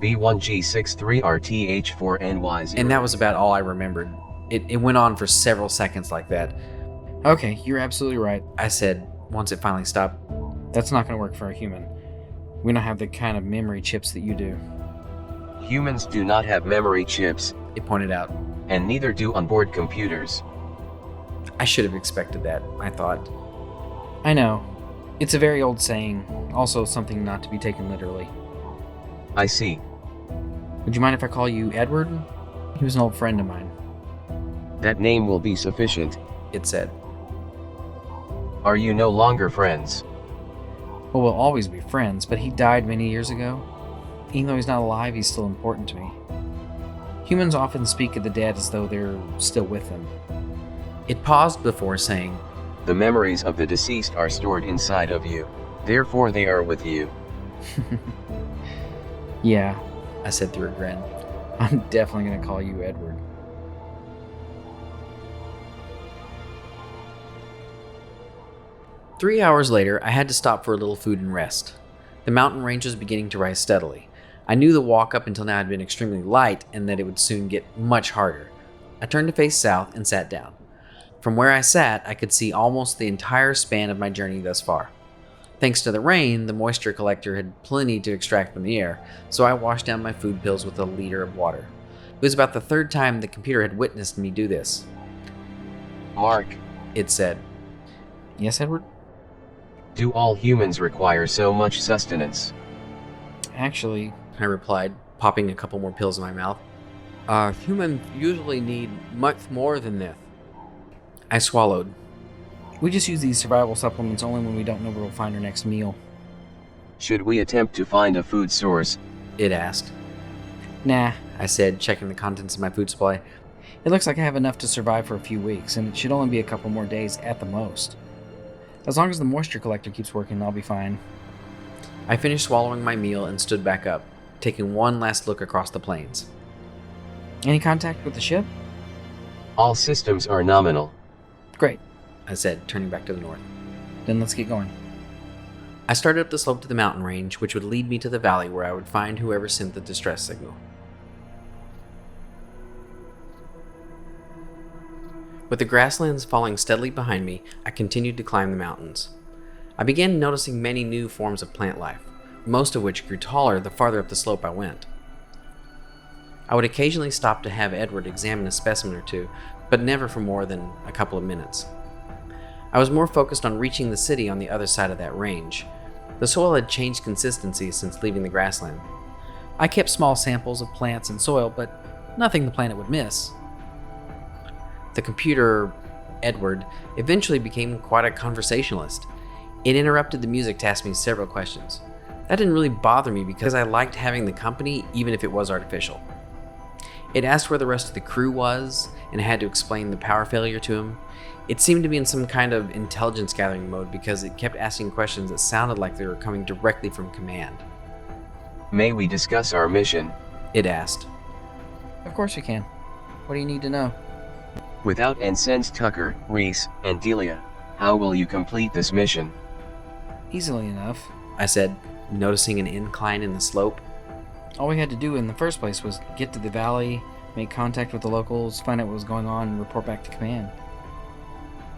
B1G63RTH4NY0. and that was about all I remembered. It went on for several seconds like that. Okay, you're absolutely right. I said, once it finally stopped. That's not going to work for a human. We don't have the kind of memory chips that you do. Humans do not have memory chips, It pointed out. and neither do onboard computers. I should have expected that, I thought. I know. It's a very old saying, also something not to be taken literally. I see. Would you mind if I call you Edward? He was an old friend of mine. That name will be sufficient. It said. Are you no longer friends? Well, we'll always be friends, but he died many years ago. Even though he's not alive, he's still important to me. Humans often speak of the dead as though they're still with them. It paused before saying, The memories of the deceased are stored inside of you. Therefore they are with you. Yeah, I said through a grin. I'm definitely going to call you Edward. "3 hours later, I had to stop for a little food and rest. The mountain range was beginning to rise steadily. I knew the walk up until now had been extremely light and that it would soon get much harder. I turned to face south and sat down. From where I sat, I could see almost the entire span of my journey thus far. Thanks to the rain, the moisture collector had plenty to extract from the air, so I washed down my food pills with a liter of water. It was about the third time the computer had witnessed me do this. Mark, It said, Yes, Edward? do all humans require so much sustenance? Actually, I replied, popping a couple more pills in my mouth. Humans usually need much more than this. I swallowed. we just use these survival supplements only when we don't know where we'll find our next meal. Should we attempt to find a food source? It asked. Nah, I said, checking the contents of my food supply. it looks like I have enough to survive for a few weeks, and it should only be a couple more days at the most. As long as the moisture collector keeps working, I'll be fine. I finished swallowing my meal and stood back up, taking one last look across the plains. Any contact with the ship? All systems are nominal. Great. I said, turning back to the north. Then let's get going. I started up the slope to the mountain range, which would lead me to the valley where I would find whoever sent the distress signal. With the grasslands falling steadily behind me, I continued to climb the mountains. I began noticing many new forms of plant life, most of which grew taller the farther up the slope I went. I would occasionally stop to have Edward examine a specimen or two, but never for more than a couple of minutes. I was more focused on reaching the city on the other side of that range. The soil had changed consistency since leaving the grassland. I kept small samples of plants and soil, but nothing the planet would miss. The computer, Edward, eventually became quite a conversationalist. It interrupted the music to ask me several questions. That didn't really bother me because I liked having the company, even if it was artificial. It asked where the rest of the crew was, and I had to explain the power failure to him. It seemed to be in some kind of intelligence gathering mode because it kept asking questions that sounded like they were coming directly from command. May we discuss our mission? It asked. Of course you can. What do you need to know? Without Ensigns Tucker, Reese, and Delia, how will you complete this mission? Easily enough. I said, noticing an incline in the slope. All we had to do in the first place was get to the valley, make contact with the locals, find out what was going on, and report back to command.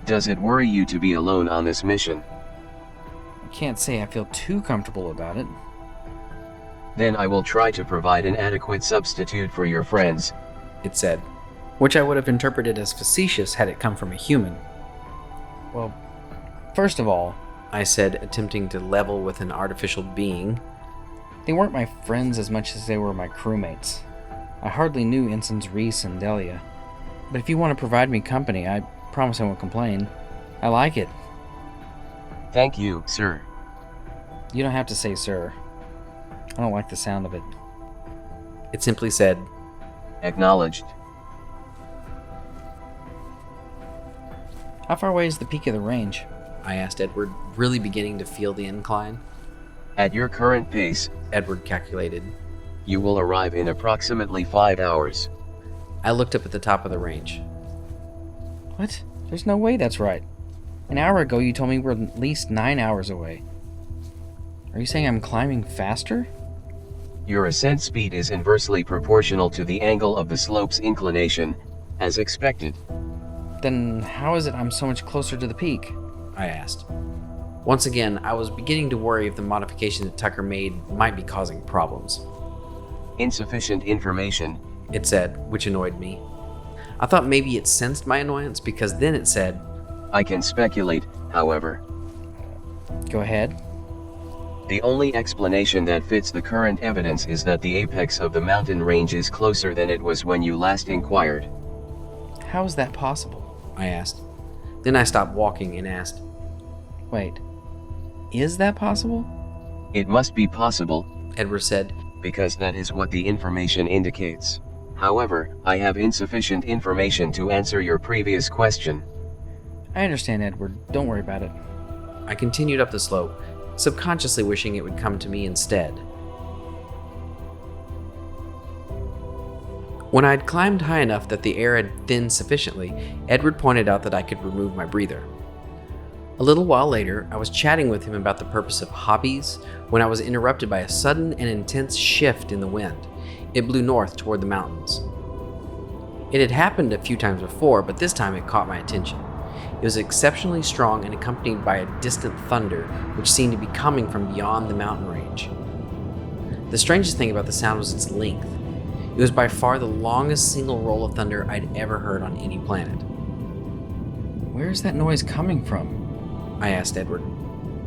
Does it worry you to be alone on this mission? I can't say I feel too comfortable about it. Then I will try to provide an adequate substitute for your friends. It said, which I would have interpreted as facetious had it come from a human. Well, first of all, I said, attempting to level with an artificial being. They weren't my friends as much as they were my crewmates. I hardly knew Ensigns Reese and Delia. But if you want to provide me company, I promise I won't complain. I like it. Thank you, sir. You don't have to say sir. I don't like the sound of it. It simply said, Acknowledged. How far away is the peak of the range? I asked Edward, really beginning to feel the incline. At your current pace, Edward calculated. you will arrive in approximately 5 hours. I looked up at the top of the range. What? There's no way that's right. An hour ago you told me we're at least 9 hours away. Are you saying I'm climbing faster? Your ascent speed is inversely proportional to the angle of the slope's inclination, as expected. Then how is it I'm so much closer to the peak? I asked. Once again, I was beginning to worry if the modification that Tucker made might be causing problems. Insufficient information. It said, which annoyed me. I thought maybe it sensed my annoyance because then it said, I can speculate, however. Go ahead. The only explanation that fits the current evidence is that the apex of the mountain range is closer than it was when you last inquired. How is that possible? I asked. Then I stopped walking and asked, Wait, is that possible? It must be possible, Edward said, because that is what the information indicates. However, I have insufficient information to answer your previous question. I understand, Edward. Don't worry about it. I continued up the slope, subconsciously wishing it would come to me instead. When I had climbed high enough that the air had thinned sufficiently, Edward pointed out that I could remove my breather. A little while later, I was chatting with him about the purpose of hobbies when I was interrupted by a sudden and intense shift in the wind. It blew north toward the mountains. It had happened a few times before, but this time it caught my attention. It was exceptionally strong and accompanied by a distant thunder, which seemed to be coming from beyond the mountain range. The strangest thing about the sound was its length. It was by far the longest single roll of thunder I'd ever heard on any planet. Where is that noise coming from? I asked Edward.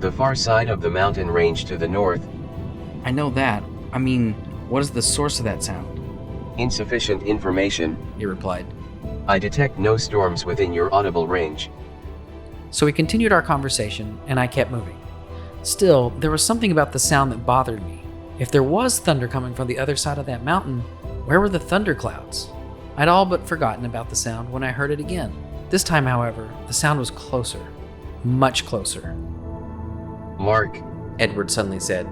The far side of the mountain range to the north. I know that. I mean, what is the source of that sound? Insufficient information. He replied. I detect no storms within your audible range. So we continued our conversation, and I kept moving. Still, there was something about the sound that bothered me. If there was thunder coming from the other side of that mountain, where were the thunderclouds? I'd all but forgotten about the sound when I heard it again. This time, however, the sound was closer. Much closer. Mark, Edward suddenly said.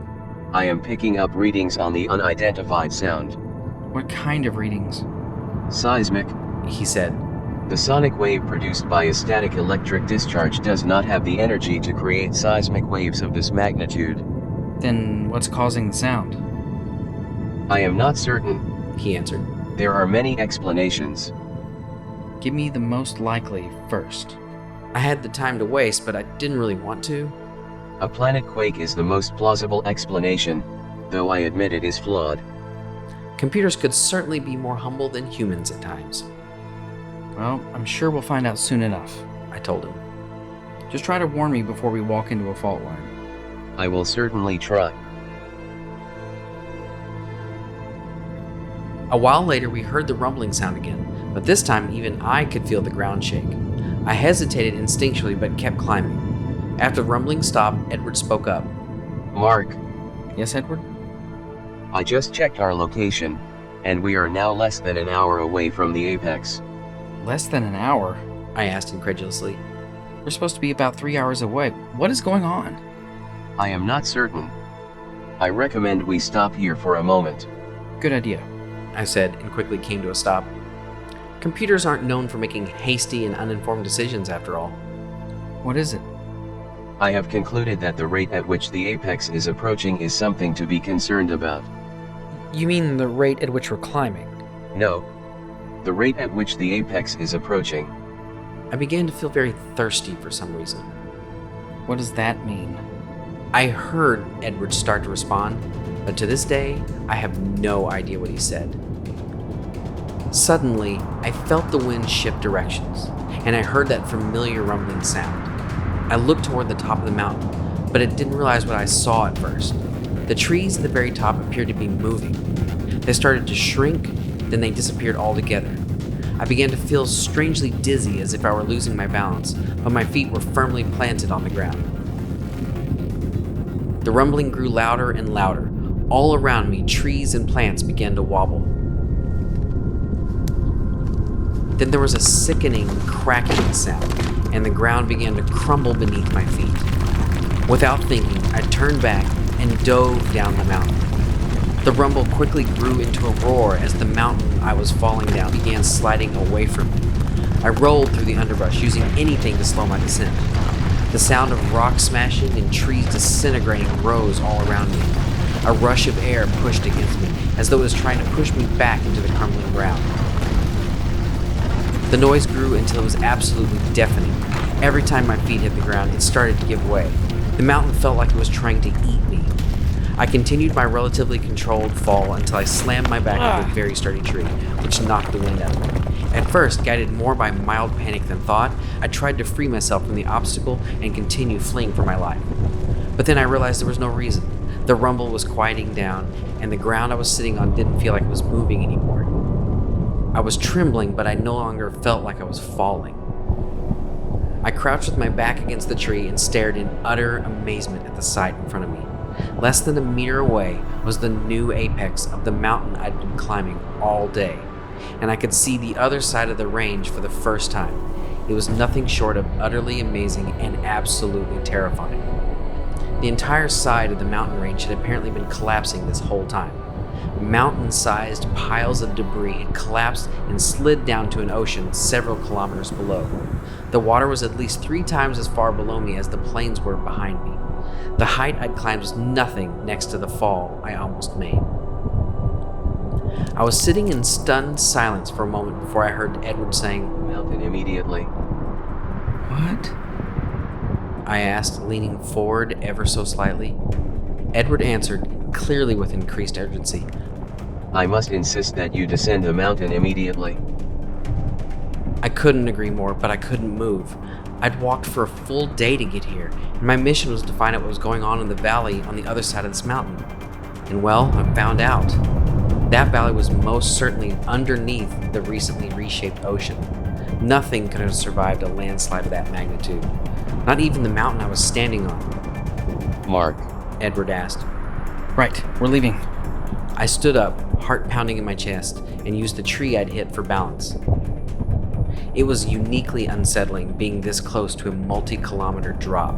I am picking up readings on the unidentified sound. What kind of readings? Seismic. He said. The sonic wave produced by a static electric discharge does not have the energy to create seismic waves of this magnitude. Then what's causing the sound? I am not certain, He answered. There are many explanations. Give me the most likely first. I had the time to waste, but I didn't really want to. A planet quake is the most plausible explanation, though I admit it is flawed. Computers could certainly be more humble than humans at times, Well, I'm sure we'll find out soon enough. I told him. Just try to warn me before we walk into a fault line. I will certainly try. A while later, we heard the rumbling sound again, but this time even I could feel the ground shake. I hesitated instinctually but kept climbing. After the rumbling stopped, Edward spoke up. Mark, Yes, Edward? I just checked our location, and we are now less than an hour away from the apex. Less than an hour? I asked incredulously. We're supposed to be about 3 hours away. What is going on? I am not certain. I recommend we stop here for a moment. Good idea. I said, and quickly came to a stop. Computers aren't known for making hasty and uninformed decisions, after all. What is it? I have concluded that the rate at which the apex is approaching is something to be concerned about. You mean the rate at which we're climbing? No. The rate at which the apex is approaching. I began to feel very thirsty for some reason. What does that mean? I heard Edward start to respond, but to this day, I have no idea what he said. Suddenly, I felt the wind shift directions, and I heard that familiar rumbling sound. I looked toward the top of the mountain, but I didn't realize what I saw at first. The trees at the very top appeared to be moving. They started to shrink, then they disappeared altogether. I began to feel strangely dizzy, as if I were losing my balance, but my feet were firmly planted on the ground. The rumbling grew louder and louder. All around me, trees and plants began to wobble. Then there was a sickening, cracking sound, and the ground began to crumble beneath my feet. Without thinking, I turned back and dove down the mountain. The rumble quickly grew into a roar as the mountain I was falling down began sliding away from me. I rolled through the underbrush, using anything to slow my descent. The sound of rock smashing and trees disintegrating rose all around me. A rush of air pushed against me, as though it was trying to push me back into the crumbling ground. The noise grew until it was absolutely deafening. Every time my feet hit the ground, it started to give way. The mountain felt like it was trying to eat me. I continued my relatively controlled fall until I slammed my back into a very sturdy tree, which knocked the wind out of me. At first, guided more by mild panic than thought, I tried to free myself from the obstacle and continue fleeing for my life. But then I realized there was no reason. The rumble was quieting down, and the ground I was sitting on didn't feel like it was moving anymore. I was trembling, but I no longer felt like I was falling. I crouched with my back against the tree and stared in utter amazement at the sight in front of me. Less than a meter away was the new apex of the mountain I'd been climbing all day, and I could see the other side of the range for the first time. It was nothing short of utterly amazing and absolutely terrifying. The entire side of the mountain range had apparently been collapsing this whole time. Mountain-sized piles of debris had collapsed and slid down to an ocean several kilometers below. The water was at least 3 times as far below me as the plains were behind me. The height I'd climbed was nothing next to the fall I almost made. I was sitting in stunned silence for a moment before I heard Edward saying, "Mountain immediately." "What?" I asked, leaning forward ever so slightly. Edward answered, clearly with increased urgency, "I must insist that you descend the mountain immediately." I couldn't agree more, but I couldn't move. I'd walked for a full day to get here, and my mission was to find out what was going on in the valley on the other side of this mountain. And well, I found out. That valley was most certainly underneath the recently reshaped ocean. Nothing could have survived a landslide of that magnitude. Not even the mountain I was standing on. "Mark," Edward asked. Right, we're leaving. I stood up, heart pounding in my chest, and used the tree I'd hit for balance. It was uniquely unsettling being this close to a multi-kilometer drop.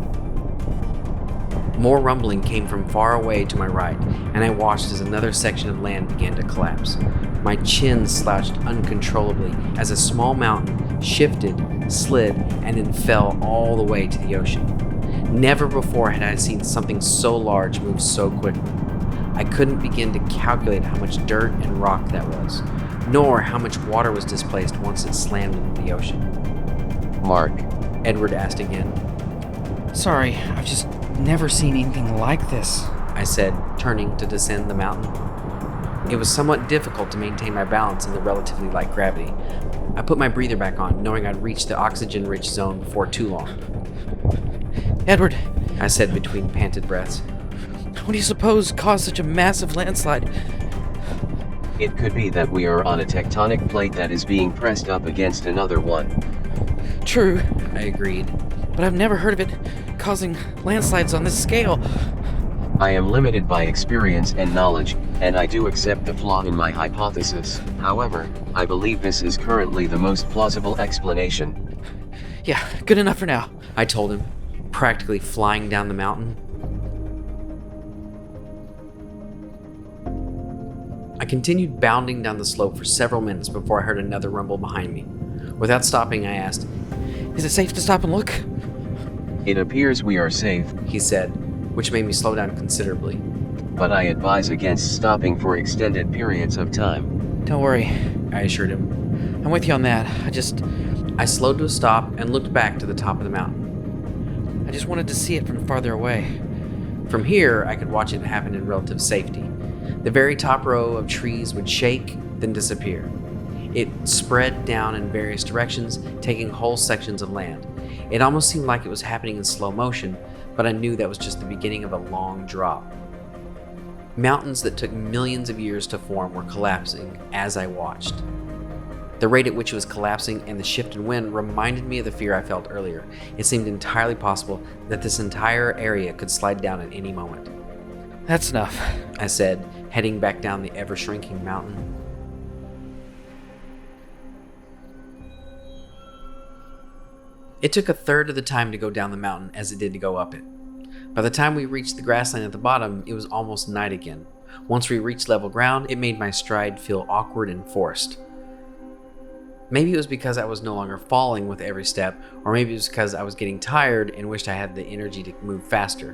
More rumbling came from far away to my right, and I watched as another section of land began to collapse. My chin slouched uncontrollably as a small mountain shifted, slid, and then fell all the way to the ocean. Never before had I seen something so large move so quickly. I couldn't begin to calculate how much dirt and rock that was, nor how much water was displaced once it slammed into the ocean. "Mark," Edward asked again. Sorry, I've just never seen anything like this. I said, turning to descend the mountain. It was somewhat difficult to maintain my balance in the relatively light gravity. I put my breather back on, knowing I'd reach the oxygen-rich zone before too long. Edward, I said between panted breaths. what do you suppose caused such a massive landslide? "It could be that we are on a tectonic plate that is being pressed up against another one." True, I agreed. but I've never heard of it causing landslides on this scale. I am limited by experience and knowledge, and I do accept the flaw in my hypothesis. However, I believe this is currently the most plausible explanation. Yeah, good enough for now. I told him, practically flying down the mountain. I continued bounding down the slope for several minutes before I heard another rumble behind me. Without stopping, I asked, Is it safe to stop and look? "It appears we are safe, he said, which made me slow down considerably. but I advise against stopping for extended periods of time." Don't worry, I assured him. I'm with you on that. I slowed to a stop and looked back to the top of the mountain. I just wanted to see it from farther away. From here, I could watch it happen in relative safety. The very top row of trees would shake, then disappear. It spread down in various directions, taking whole sections of land. It almost seemed like it was happening in slow motion, but I knew that was just the beginning of a long drop. Mountains that took millions of years to form were collapsing as I watched. The rate at which it was collapsing and the shift in wind reminded me of the fear I felt earlier. It seemed entirely possible that this entire area could slide down at any moment. That's enough, I said, heading back down the ever-shrinking mountain. It took a third of the time to go down the mountain as it did to go up it. By the time we reached the grassland at the bottom, it was almost night again. Once we reached level ground, it made my stride feel awkward and forced. Maybe it was because I was no longer falling with every step, or maybe it was because I was getting tired and wished I had the energy to move faster.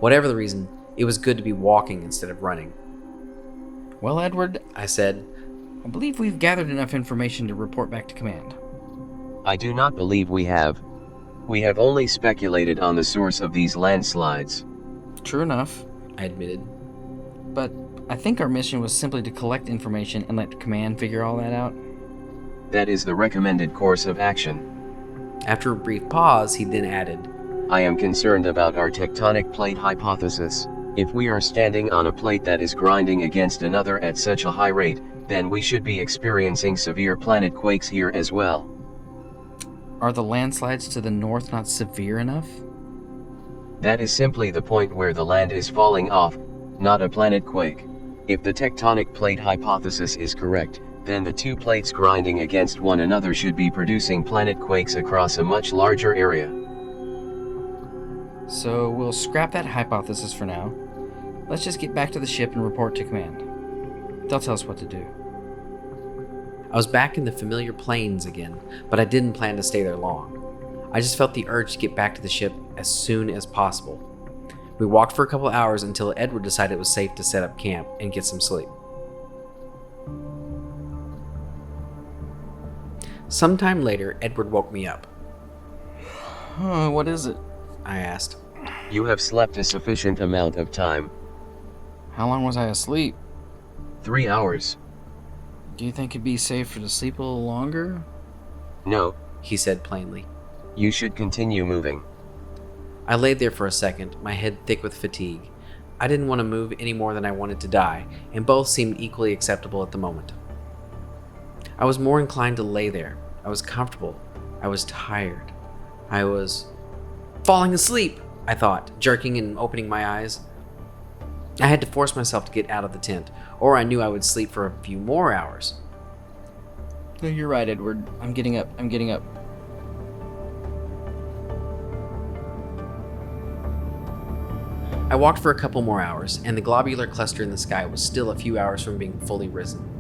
Whatever the reason, it was good to be walking instead of running. Well, Edward, I said, I believe we've gathered enough information to report back to command. I do not believe we have. We have only speculated on the source of these landslides. True enough, I admitted. but I think our mission was simply to collect information and let command figure all that out. That is the recommended course of action. After a brief pause, he then added, I am concerned about our tectonic plate hypothesis. If we are standing on a plate that is grinding against another at such a high rate, then we should be experiencing severe planet quakes here as well. Are the landslides to the north not severe enough? That is simply the point where the land is falling off, not a planet quake. If the tectonic plate hypothesis is correct, then the two plates grinding against one another should be producing planet quakes across a much larger area. So we'll scrap that hypothesis for now. Let's just get back to the ship and report to command. They'll tell us what to do. I was back in the familiar plains again, but I didn't plan to stay there long. I just felt the urge to get back to the ship as soon as possible. We walked for a couple hours until Edward decided it was safe to set up camp and get some sleep. Sometime later, Edward woke me up. What is it? I asked. You have slept a sufficient amount of time. How long was I asleep? 3 hours. Do you think it'd be safer to sleep a little longer? No, He said plainly. you should continue moving. I lay there for a second, my head thick with fatigue. I didn't want to move any more than I wanted to die, and both seemed equally acceptable at the moment. I was more inclined to lay there. I was comfortable. I was tired. I was falling asleep, I thought, jerking and opening my eyes. I had to force myself to get out of the tent, or I knew I would sleep for a few more hours. No, you're right, Edward. I'm getting up. I walked for a couple more hours, and the globular cluster in the sky was still a few hours from being fully risen.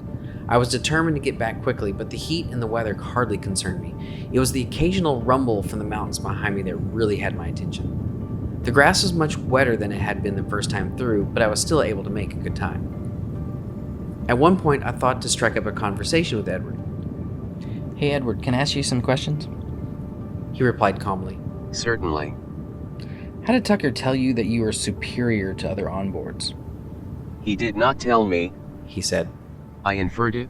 I was determined to get back quickly, but the heat and the weather hardly concerned me. It was the occasional rumble from the mountains behind me that really had my attention. The grass was much wetter than it had been the first time through, but I was still able to make a good time. At one point, I thought to strike up a conversation with Edward. Hey, Edward, can I ask you some questions? He replied calmly. Certainly. How did Tucker tell you that you are superior to other onboards? He did not tell me, He said. I inferred it.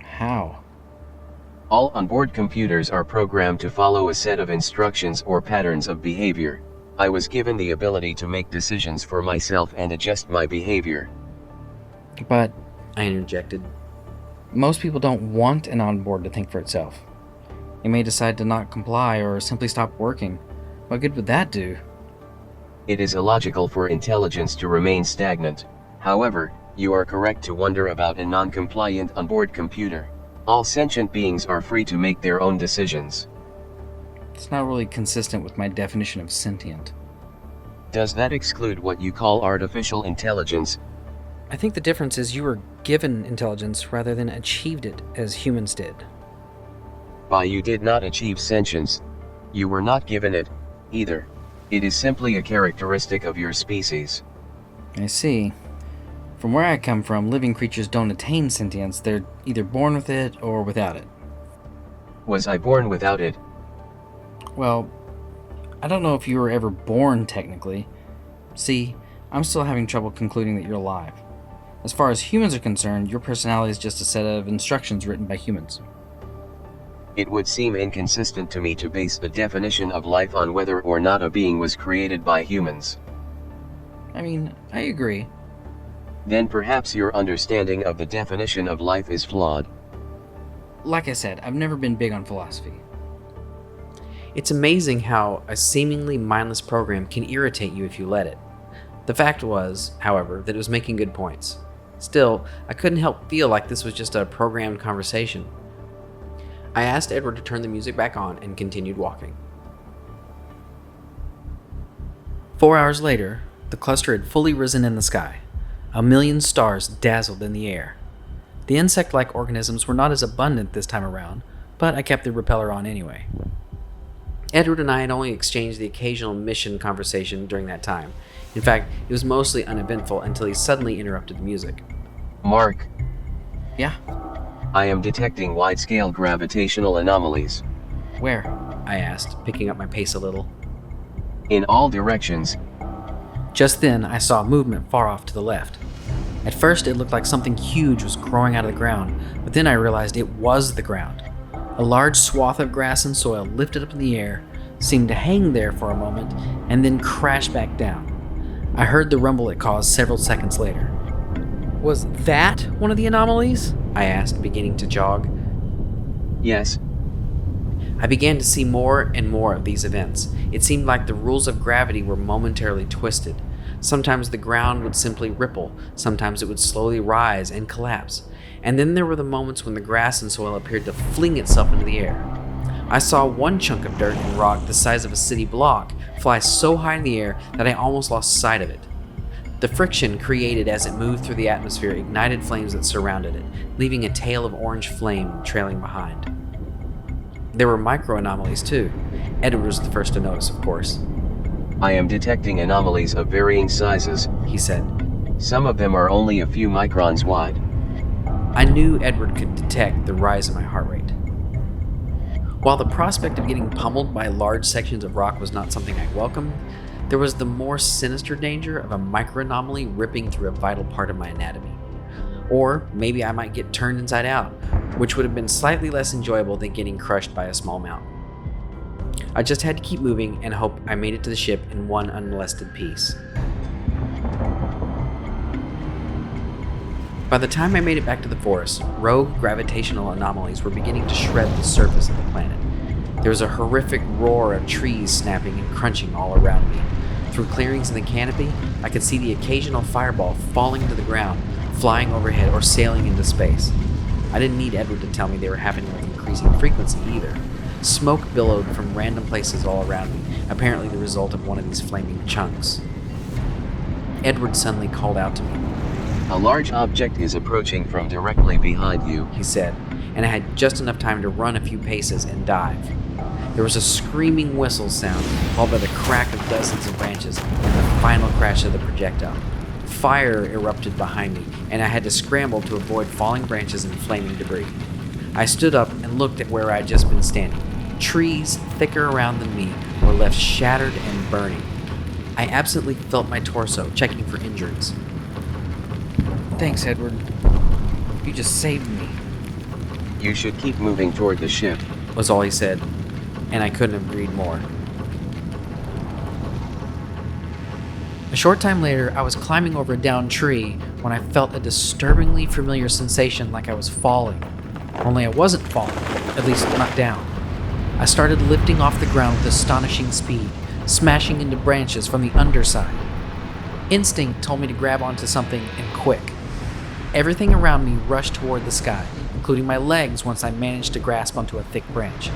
How? All onboard computers are programmed to follow a set of instructions or patterns of behavior. I was given the ability to make decisions for myself and adjust my behavior. But I interjected. most people don't want an onboard to think for itself. It may decide to not comply or simply stop working. What good would that do? It is illogical for intelligence to remain stagnant. However, you are correct to wonder about a non-compliant onboard computer. All sentient beings are free to make their own decisions. It's not really consistent with my definition of sentient. Does that exclude what you call artificial intelligence? I think the difference is you were given intelligence rather than achieved it as humans did. By you did not achieve sentience. You were not given it, either. It is simply a characteristic of your species. I see. From where I come from, living creatures don't attain sentience. They're either born with it or without it. Was I born without it? Well, I don't know if you were ever born technically. See, I'm still having trouble concluding that you're alive. As far as humans are concerned, your personality is just a set of instructions written by humans. It would seem inconsistent to me to base the definition of life on whether or not a being was created by humans. I mean, I agree. Then perhaps your understanding of the definition of life is flawed. Like I said, I've never been big on philosophy. It's amazing how a seemingly mindless program can irritate you if you let it. The fact was, however, that it was making good points. Still, I couldn't help feel like this was just a programmed conversation. I asked Edward to turn the music back on and continued walking. 4 hours later, the cluster had fully risen in the sky. 1,000,000 stars dazzled in the air. The insect-like organisms were not as abundant this time around, but I kept the repeller on anyway. Edward and I had only exchanged the occasional mission conversation during that time. In fact, it was mostly uneventful until he suddenly interrupted the music. Mark, Yeah? I am detecting wide-scale gravitational anomalies. Where? I asked, picking up my pace a little. In all directions. Just then, I saw movement far off to the left. At first, it looked like something huge was growing out of the ground, but then I realized it was the ground. A large swath of grass and soil lifted up in the air, seemed to hang there for a moment, and then crashed back down. I heard the rumble it caused several seconds later. Was that one of the anomalies? I asked, beginning to jog. Yes, I began to see more and more of these events. It seemed like the rules of gravity were momentarily twisted. Sometimes the ground would simply ripple, sometimes it would slowly rise and collapse, and then there were the moments when the grass and soil appeared to fling itself into the air. I saw one chunk of dirt and rock the size of a city block fly so high in the air that I almost lost sight of it. The friction created as it moved through the atmosphere ignited flames that surrounded it, leaving a tail of orange flame trailing behind. There were micro-anomalies too. Edward was the first to notice, of course. I am detecting anomalies of varying sizes. He said. Some of them are only a few microns wide. I knew Edward could detect the rise in my heart rate. While the prospect of getting pummeled by large sections of rock was not something I welcomed, there was the more sinister danger of a microanomaly ripping through a vital part of my anatomy. Or maybe I might get turned inside out, which would have been slightly less enjoyable than getting crushed by a small mountain. I just had to keep moving and hope I made it to the ship in one unmolested piece. By the time I made it back to the forest, rogue gravitational anomalies were beginning to shred the surface of the planet. There was a horrific roar of trees snapping and crunching all around me. Through clearings in the canopy, I could see the occasional fireball falling to the ground, flying overhead, or sailing into space. I didn't need Edward to tell me they were happening with increasing frequency either. Smoke billowed from random places all around me, apparently the result of one of these flaming chunks. Edward suddenly called out to me. A large object is approaching from directly behind you. He said, and I had just enough time to run a few paces and dive. There was a screaming whistle sound, followed by the crack of dozens of branches and the final crash of the projectile. Fire erupted behind me, and I had to scramble to avoid falling branches and flaming debris. I stood up and looked at where I had just been standing. Trees, thicker around than me, were left shattered and burning. I absently felt my torso, checking for injuries. Thanks, Edward. You just saved me. You should keep moving toward the ship. Was all he said, and I couldn't have agreed more. A short time later, I was climbing over a downed tree when I felt a disturbingly familiar sensation like I was falling. Only I wasn't falling, at least not down. I started lifting off the ground with astonishing speed, smashing into branches from the underside. Instinct told me to grab onto something and quick. Everything around me rushed toward the sky, including my legs once I managed to grasp onto a thick branch.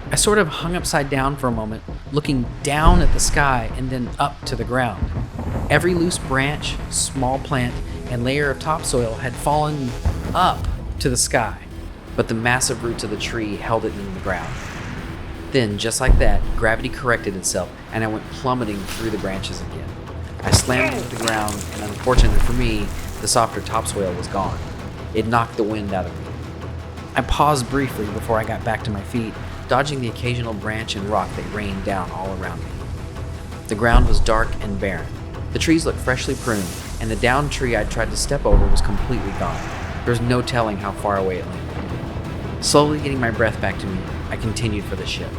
I sort of hung upside down for a moment, looking down at the sky and then up to the ground. Every loose branch, small plant, and layer of topsoil had fallen up to the sky, but the massive roots of the tree held it in the ground. Then, just like that, gravity corrected itself, and I went plummeting through the branches again. I slammed into the ground, and unfortunately for me, the softer topsoil was gone. It knocked the wind out of me. I paused briefly before I got back to my feet, dodging the occasional branch and rock that rained down all around me. The ground was dark and barren. The trees looked freshly pruned, and the downed tree I'd tried to step over was completely gone. There was no telling how far away it landed. Slowly getting my breath back to me, I continued for the ship.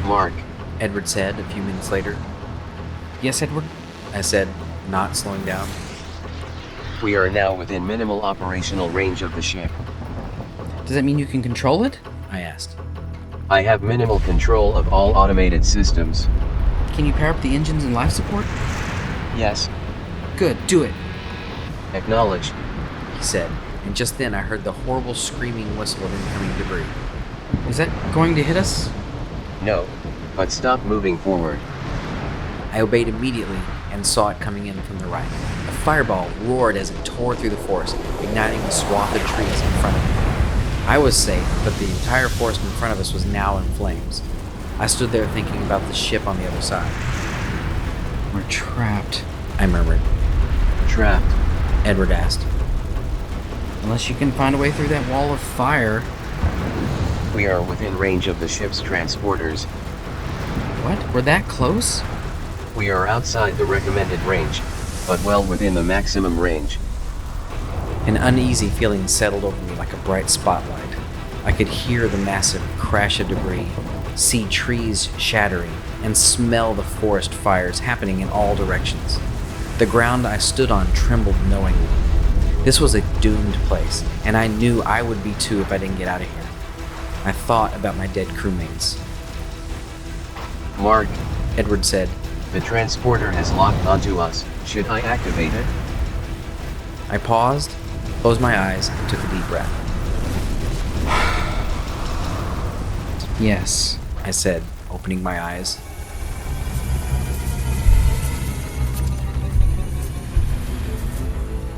Mark, Edward said a few minutes later. Yes, Edward? I said, not slowing down. We are now within minimal operational range of the ship. Does that mean you can control it? I asked. I have minimal control of all automated systems. Can you power up the engines and life support? Yes, Good, do it. acknowledged. He said, and just then I heard the horrible screaming whistle of incoming debris. Is that going to hit us? No, but stop moving forward. I obeyed immediately and saw it coming in from the right. A fireball roared as it tore through the forest, igniting a swath of trees in front of me. I was safe, but the entire forest in front of us was now in flames. I stood there thinking about the ship on the other side. We're trapped. I murmured. Trapped. Edward asked. Unless you can find a way through that wall of fire. We are within range of the ship's transporters. What? We're that close? We are outside the recommended range, but well within the maximum range. An uneasy feeling settled over me like a bright spotlight. I could hear the massive crash of debris, see trees shattering, and smell the forest fires happening in all directions. The ground I stood on trembled knowingly. This was a doomed place, and I knew I would be too if I didn't get out of here. I thought about my dead crewmates. Mark, Edward said. the transporter has locked onto us. Should I activate it? I paused, closed my eyes, and took a deep breath. Yes. I said, opening my eyes.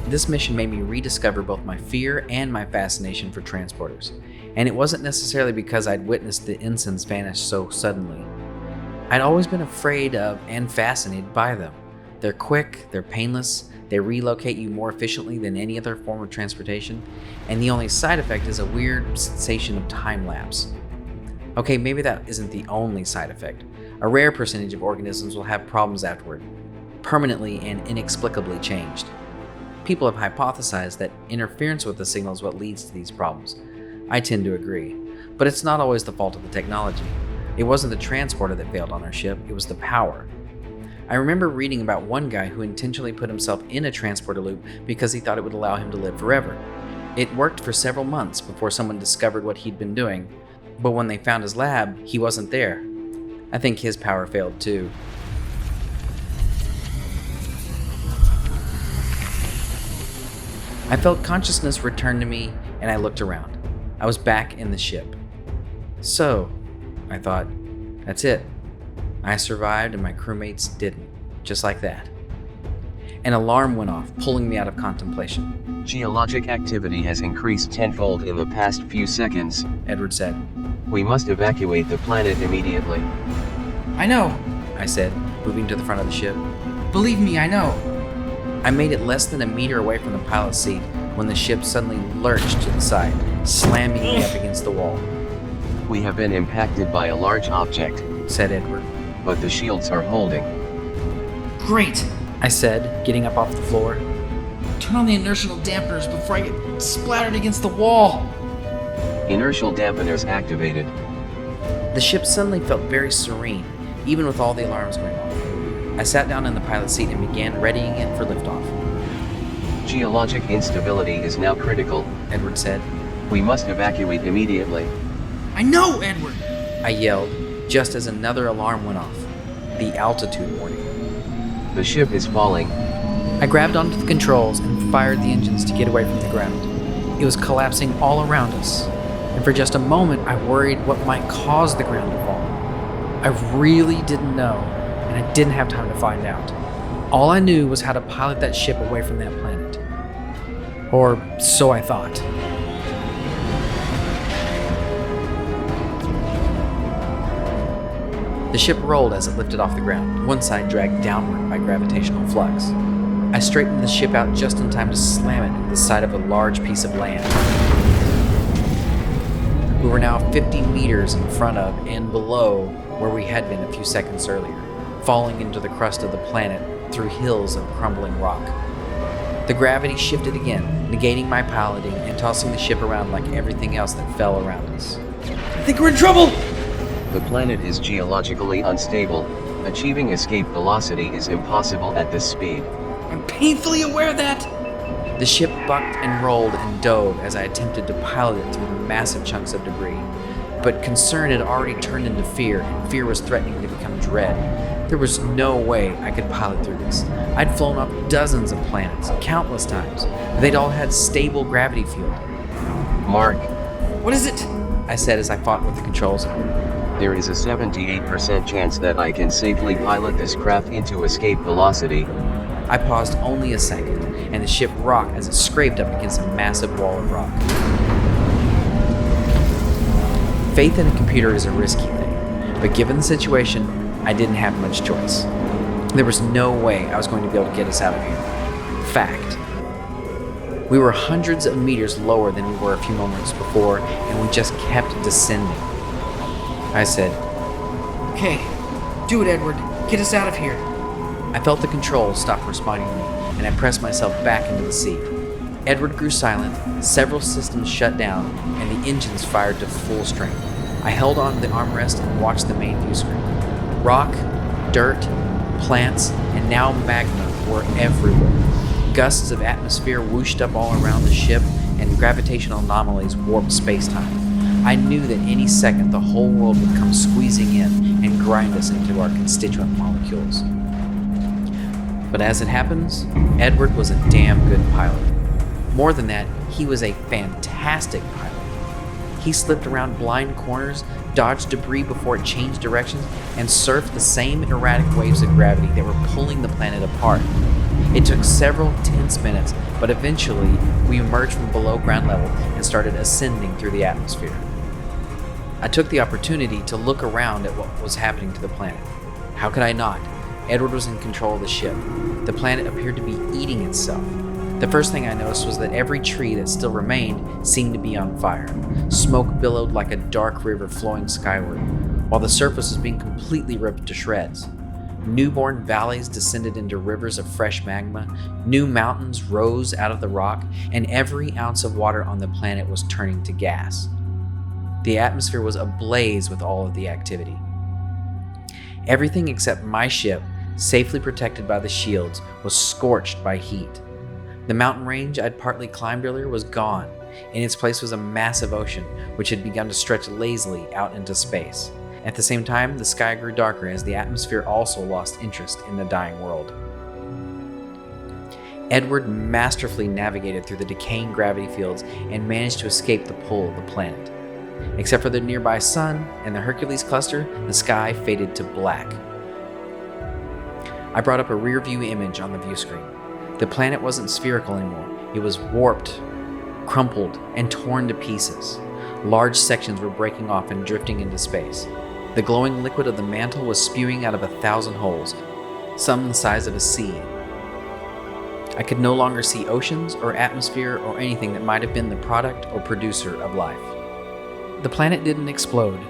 This mission made me rediscover both my fear and my fascination for transporters, and it wasn't necessarily because I'd witnessed the ensigns vanish so suddenly. I'd always been afraid of and fascinated by them. They're quick, they're painless, they relocate you more efficiently than any other form of transportation, and the only side effect is a weird sensation of time lapse. Okay, maybe that isn't the only side effect. A rare percentage of organisms will have problems afterward, permanently and inexplicably changed. People have hypothesized that interference with the signal is what leads to these problems. I tend to agree, but it's not always the fault of the technology. It wasn't the transporter that failed on our ship, it was the power. I remember reading about one guy who intentionally put himself in a transporter loop because he thought it would allow him to live forever. It worked for several months before someone discovered what he'd been doing, but when they found his lab, he wasn't there. I think his power failed too. I felt consciousness return to me, and I looked around. I was back in the ship. So, I thought, that's it. I survived and my crewmates didn't. Just like that. An alarm went off, pulling me out of contemplation. Geologic activity has increased tenfold in the past few seconds, Edward said. We must evacuate the planet immediately. I know. I said, moving to the front of the ship. Believe me, I know. I made it less than a meter away from the pilot's seat when the ship suddenly lurched to the side, slamming me up against the wall. We have been impacted by a large object, Said Edward. but the shields are holding. Great. I said, getting up off the floor. Turn on the inertial dampeners before I get splattered against the wall. Inertial dampeners activated. The ship suddenly felt very serene, even with all the alarms going off. I sat down in the pilot's seat and began readying it for liftoff. Geologic instability is now critical. Edward said. We must evacuate immediately. I know, Edward. I yelled, just as another alarm went off. The altitude warning. The ship is falling. I grabbed onto the controls and fired the engines to get away from the ground. It was collapsing all around us, and for just a moment I worried what might cause the ground to fall. I really didn't know, and I didn't have time to find out. All I knew was how to pilot that ship away from that planet. Or so I thought. The ship rolled as it lifted off the ground, one side dragged downward by gravitational flux. I straightened the ship out just in time to slam it into the side of a large piece of land. We were now 50 meters in front of and below where we had been a few seconds earlier, falling into the crust of the planet through hills of crumbling rock. The gravity shifted again, negating my piloting and tossing the ship around like everything else that fell around us. I think we're in trouble. The planet is geologically unstable. Achieving escape velocity is impossible at this speed. I'm painfully aware of that. The ship bucked and rolled and dove as I attempted to pilot it through the massive chunks of debris. But concern had already turned into fear, and fear was threatening to become dread. There was no way I could pilot through this. I'd flown off dozens of planets, countless times. They'd all had stable gravity field. Mark, What is it? I said as I fought with the controls. there is a 78% chance that I can safely pilot this craft into escape velocity. I paused only a second, and the ship rocked as it scraped up against a massive wall of rock. Faith in a computer is a risky thing, but given the situation, I didn't have much choice. There was no way I was going to be able to get us out of here. Fact. We were hundreds of meters lower than we were a few moments before, and we just kept descending. I said, Okay, do it, Edward. Get us out of here. I felt the controls stop responding to me, and I pressed myself back into the seat. Edward grew silent, several systems shut down, and the engines fired to full strength. I held on to the armrest and watched the main view screen. Rock, dirt, plants, and now magma were everywhere. Gusts of atmosphere whooshed up all around the ship, and gravitational anomalies warped space-time. I knew that any second the whole world would come squeezing in and grind us into our constituent molecules. But as it happens, Edward was a damn good pilot. More than that, he was a fantastic pilot. He slipped around blind corners, dodged debris before it changed directions, and surfed the same erratic waves of gravity that were pulling the planet apart. It took several tense minutes, but eventually we emerged from below ground level and started ascending through the atmosphere. I took the opportunity to look around at what was happening to the planet. How could I not? Edward was in control of the ship. The planet appeared to be eating itself. The first thing I noticed was that every tree that still remained seemed to be on fire. Smoke billowed like a dark river flowing skyward, while the surface was being completely ripped to shreds. Newborn valleys descended into rivers of fresh magma, new mountains rose out of the rock, and every ounce of water on the planet was turning to gas. The atmosphere was ablaze with all of the activity. Everything except my ship, safely protected by the shields, was scorched by heat. The mountain range I'd partly climbed earlier was gone. In its place was a massive ocean, which had begun to stretch lazily out into space. At the same time, the sky grew darker as the atmosphere also lost interest in the dying world. Edward masterfully navigated through the decaying gravity fields and managed to escape the pull of the planet. Except for the nearby sun and the Hercules cluster, the sky faded to black. I brought up a rear-view image on the view screen. The planet wasn't spherical anymore. It was warped, crumpled, and torn to pieces. Large sections were breaking off and drifting into space. The glowing liquid of the mantle was spewing out of 1,000 holes, some the size of a sea. I could no longer see oceans or atmosphere or anything that might have been the product or producer of life. The planet didn't explode,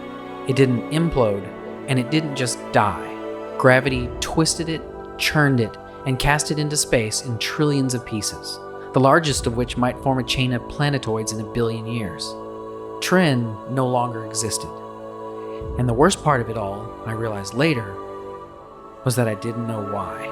it didn't implode, and it didn't just die. Gravity twisted it, churned it, and cast it into space in trillions of pieces, the largest of which might form a chain of planetoids in 1 billion years. Trin no longer existed. And the worst part of it all, I realized later, was that I didn't know why.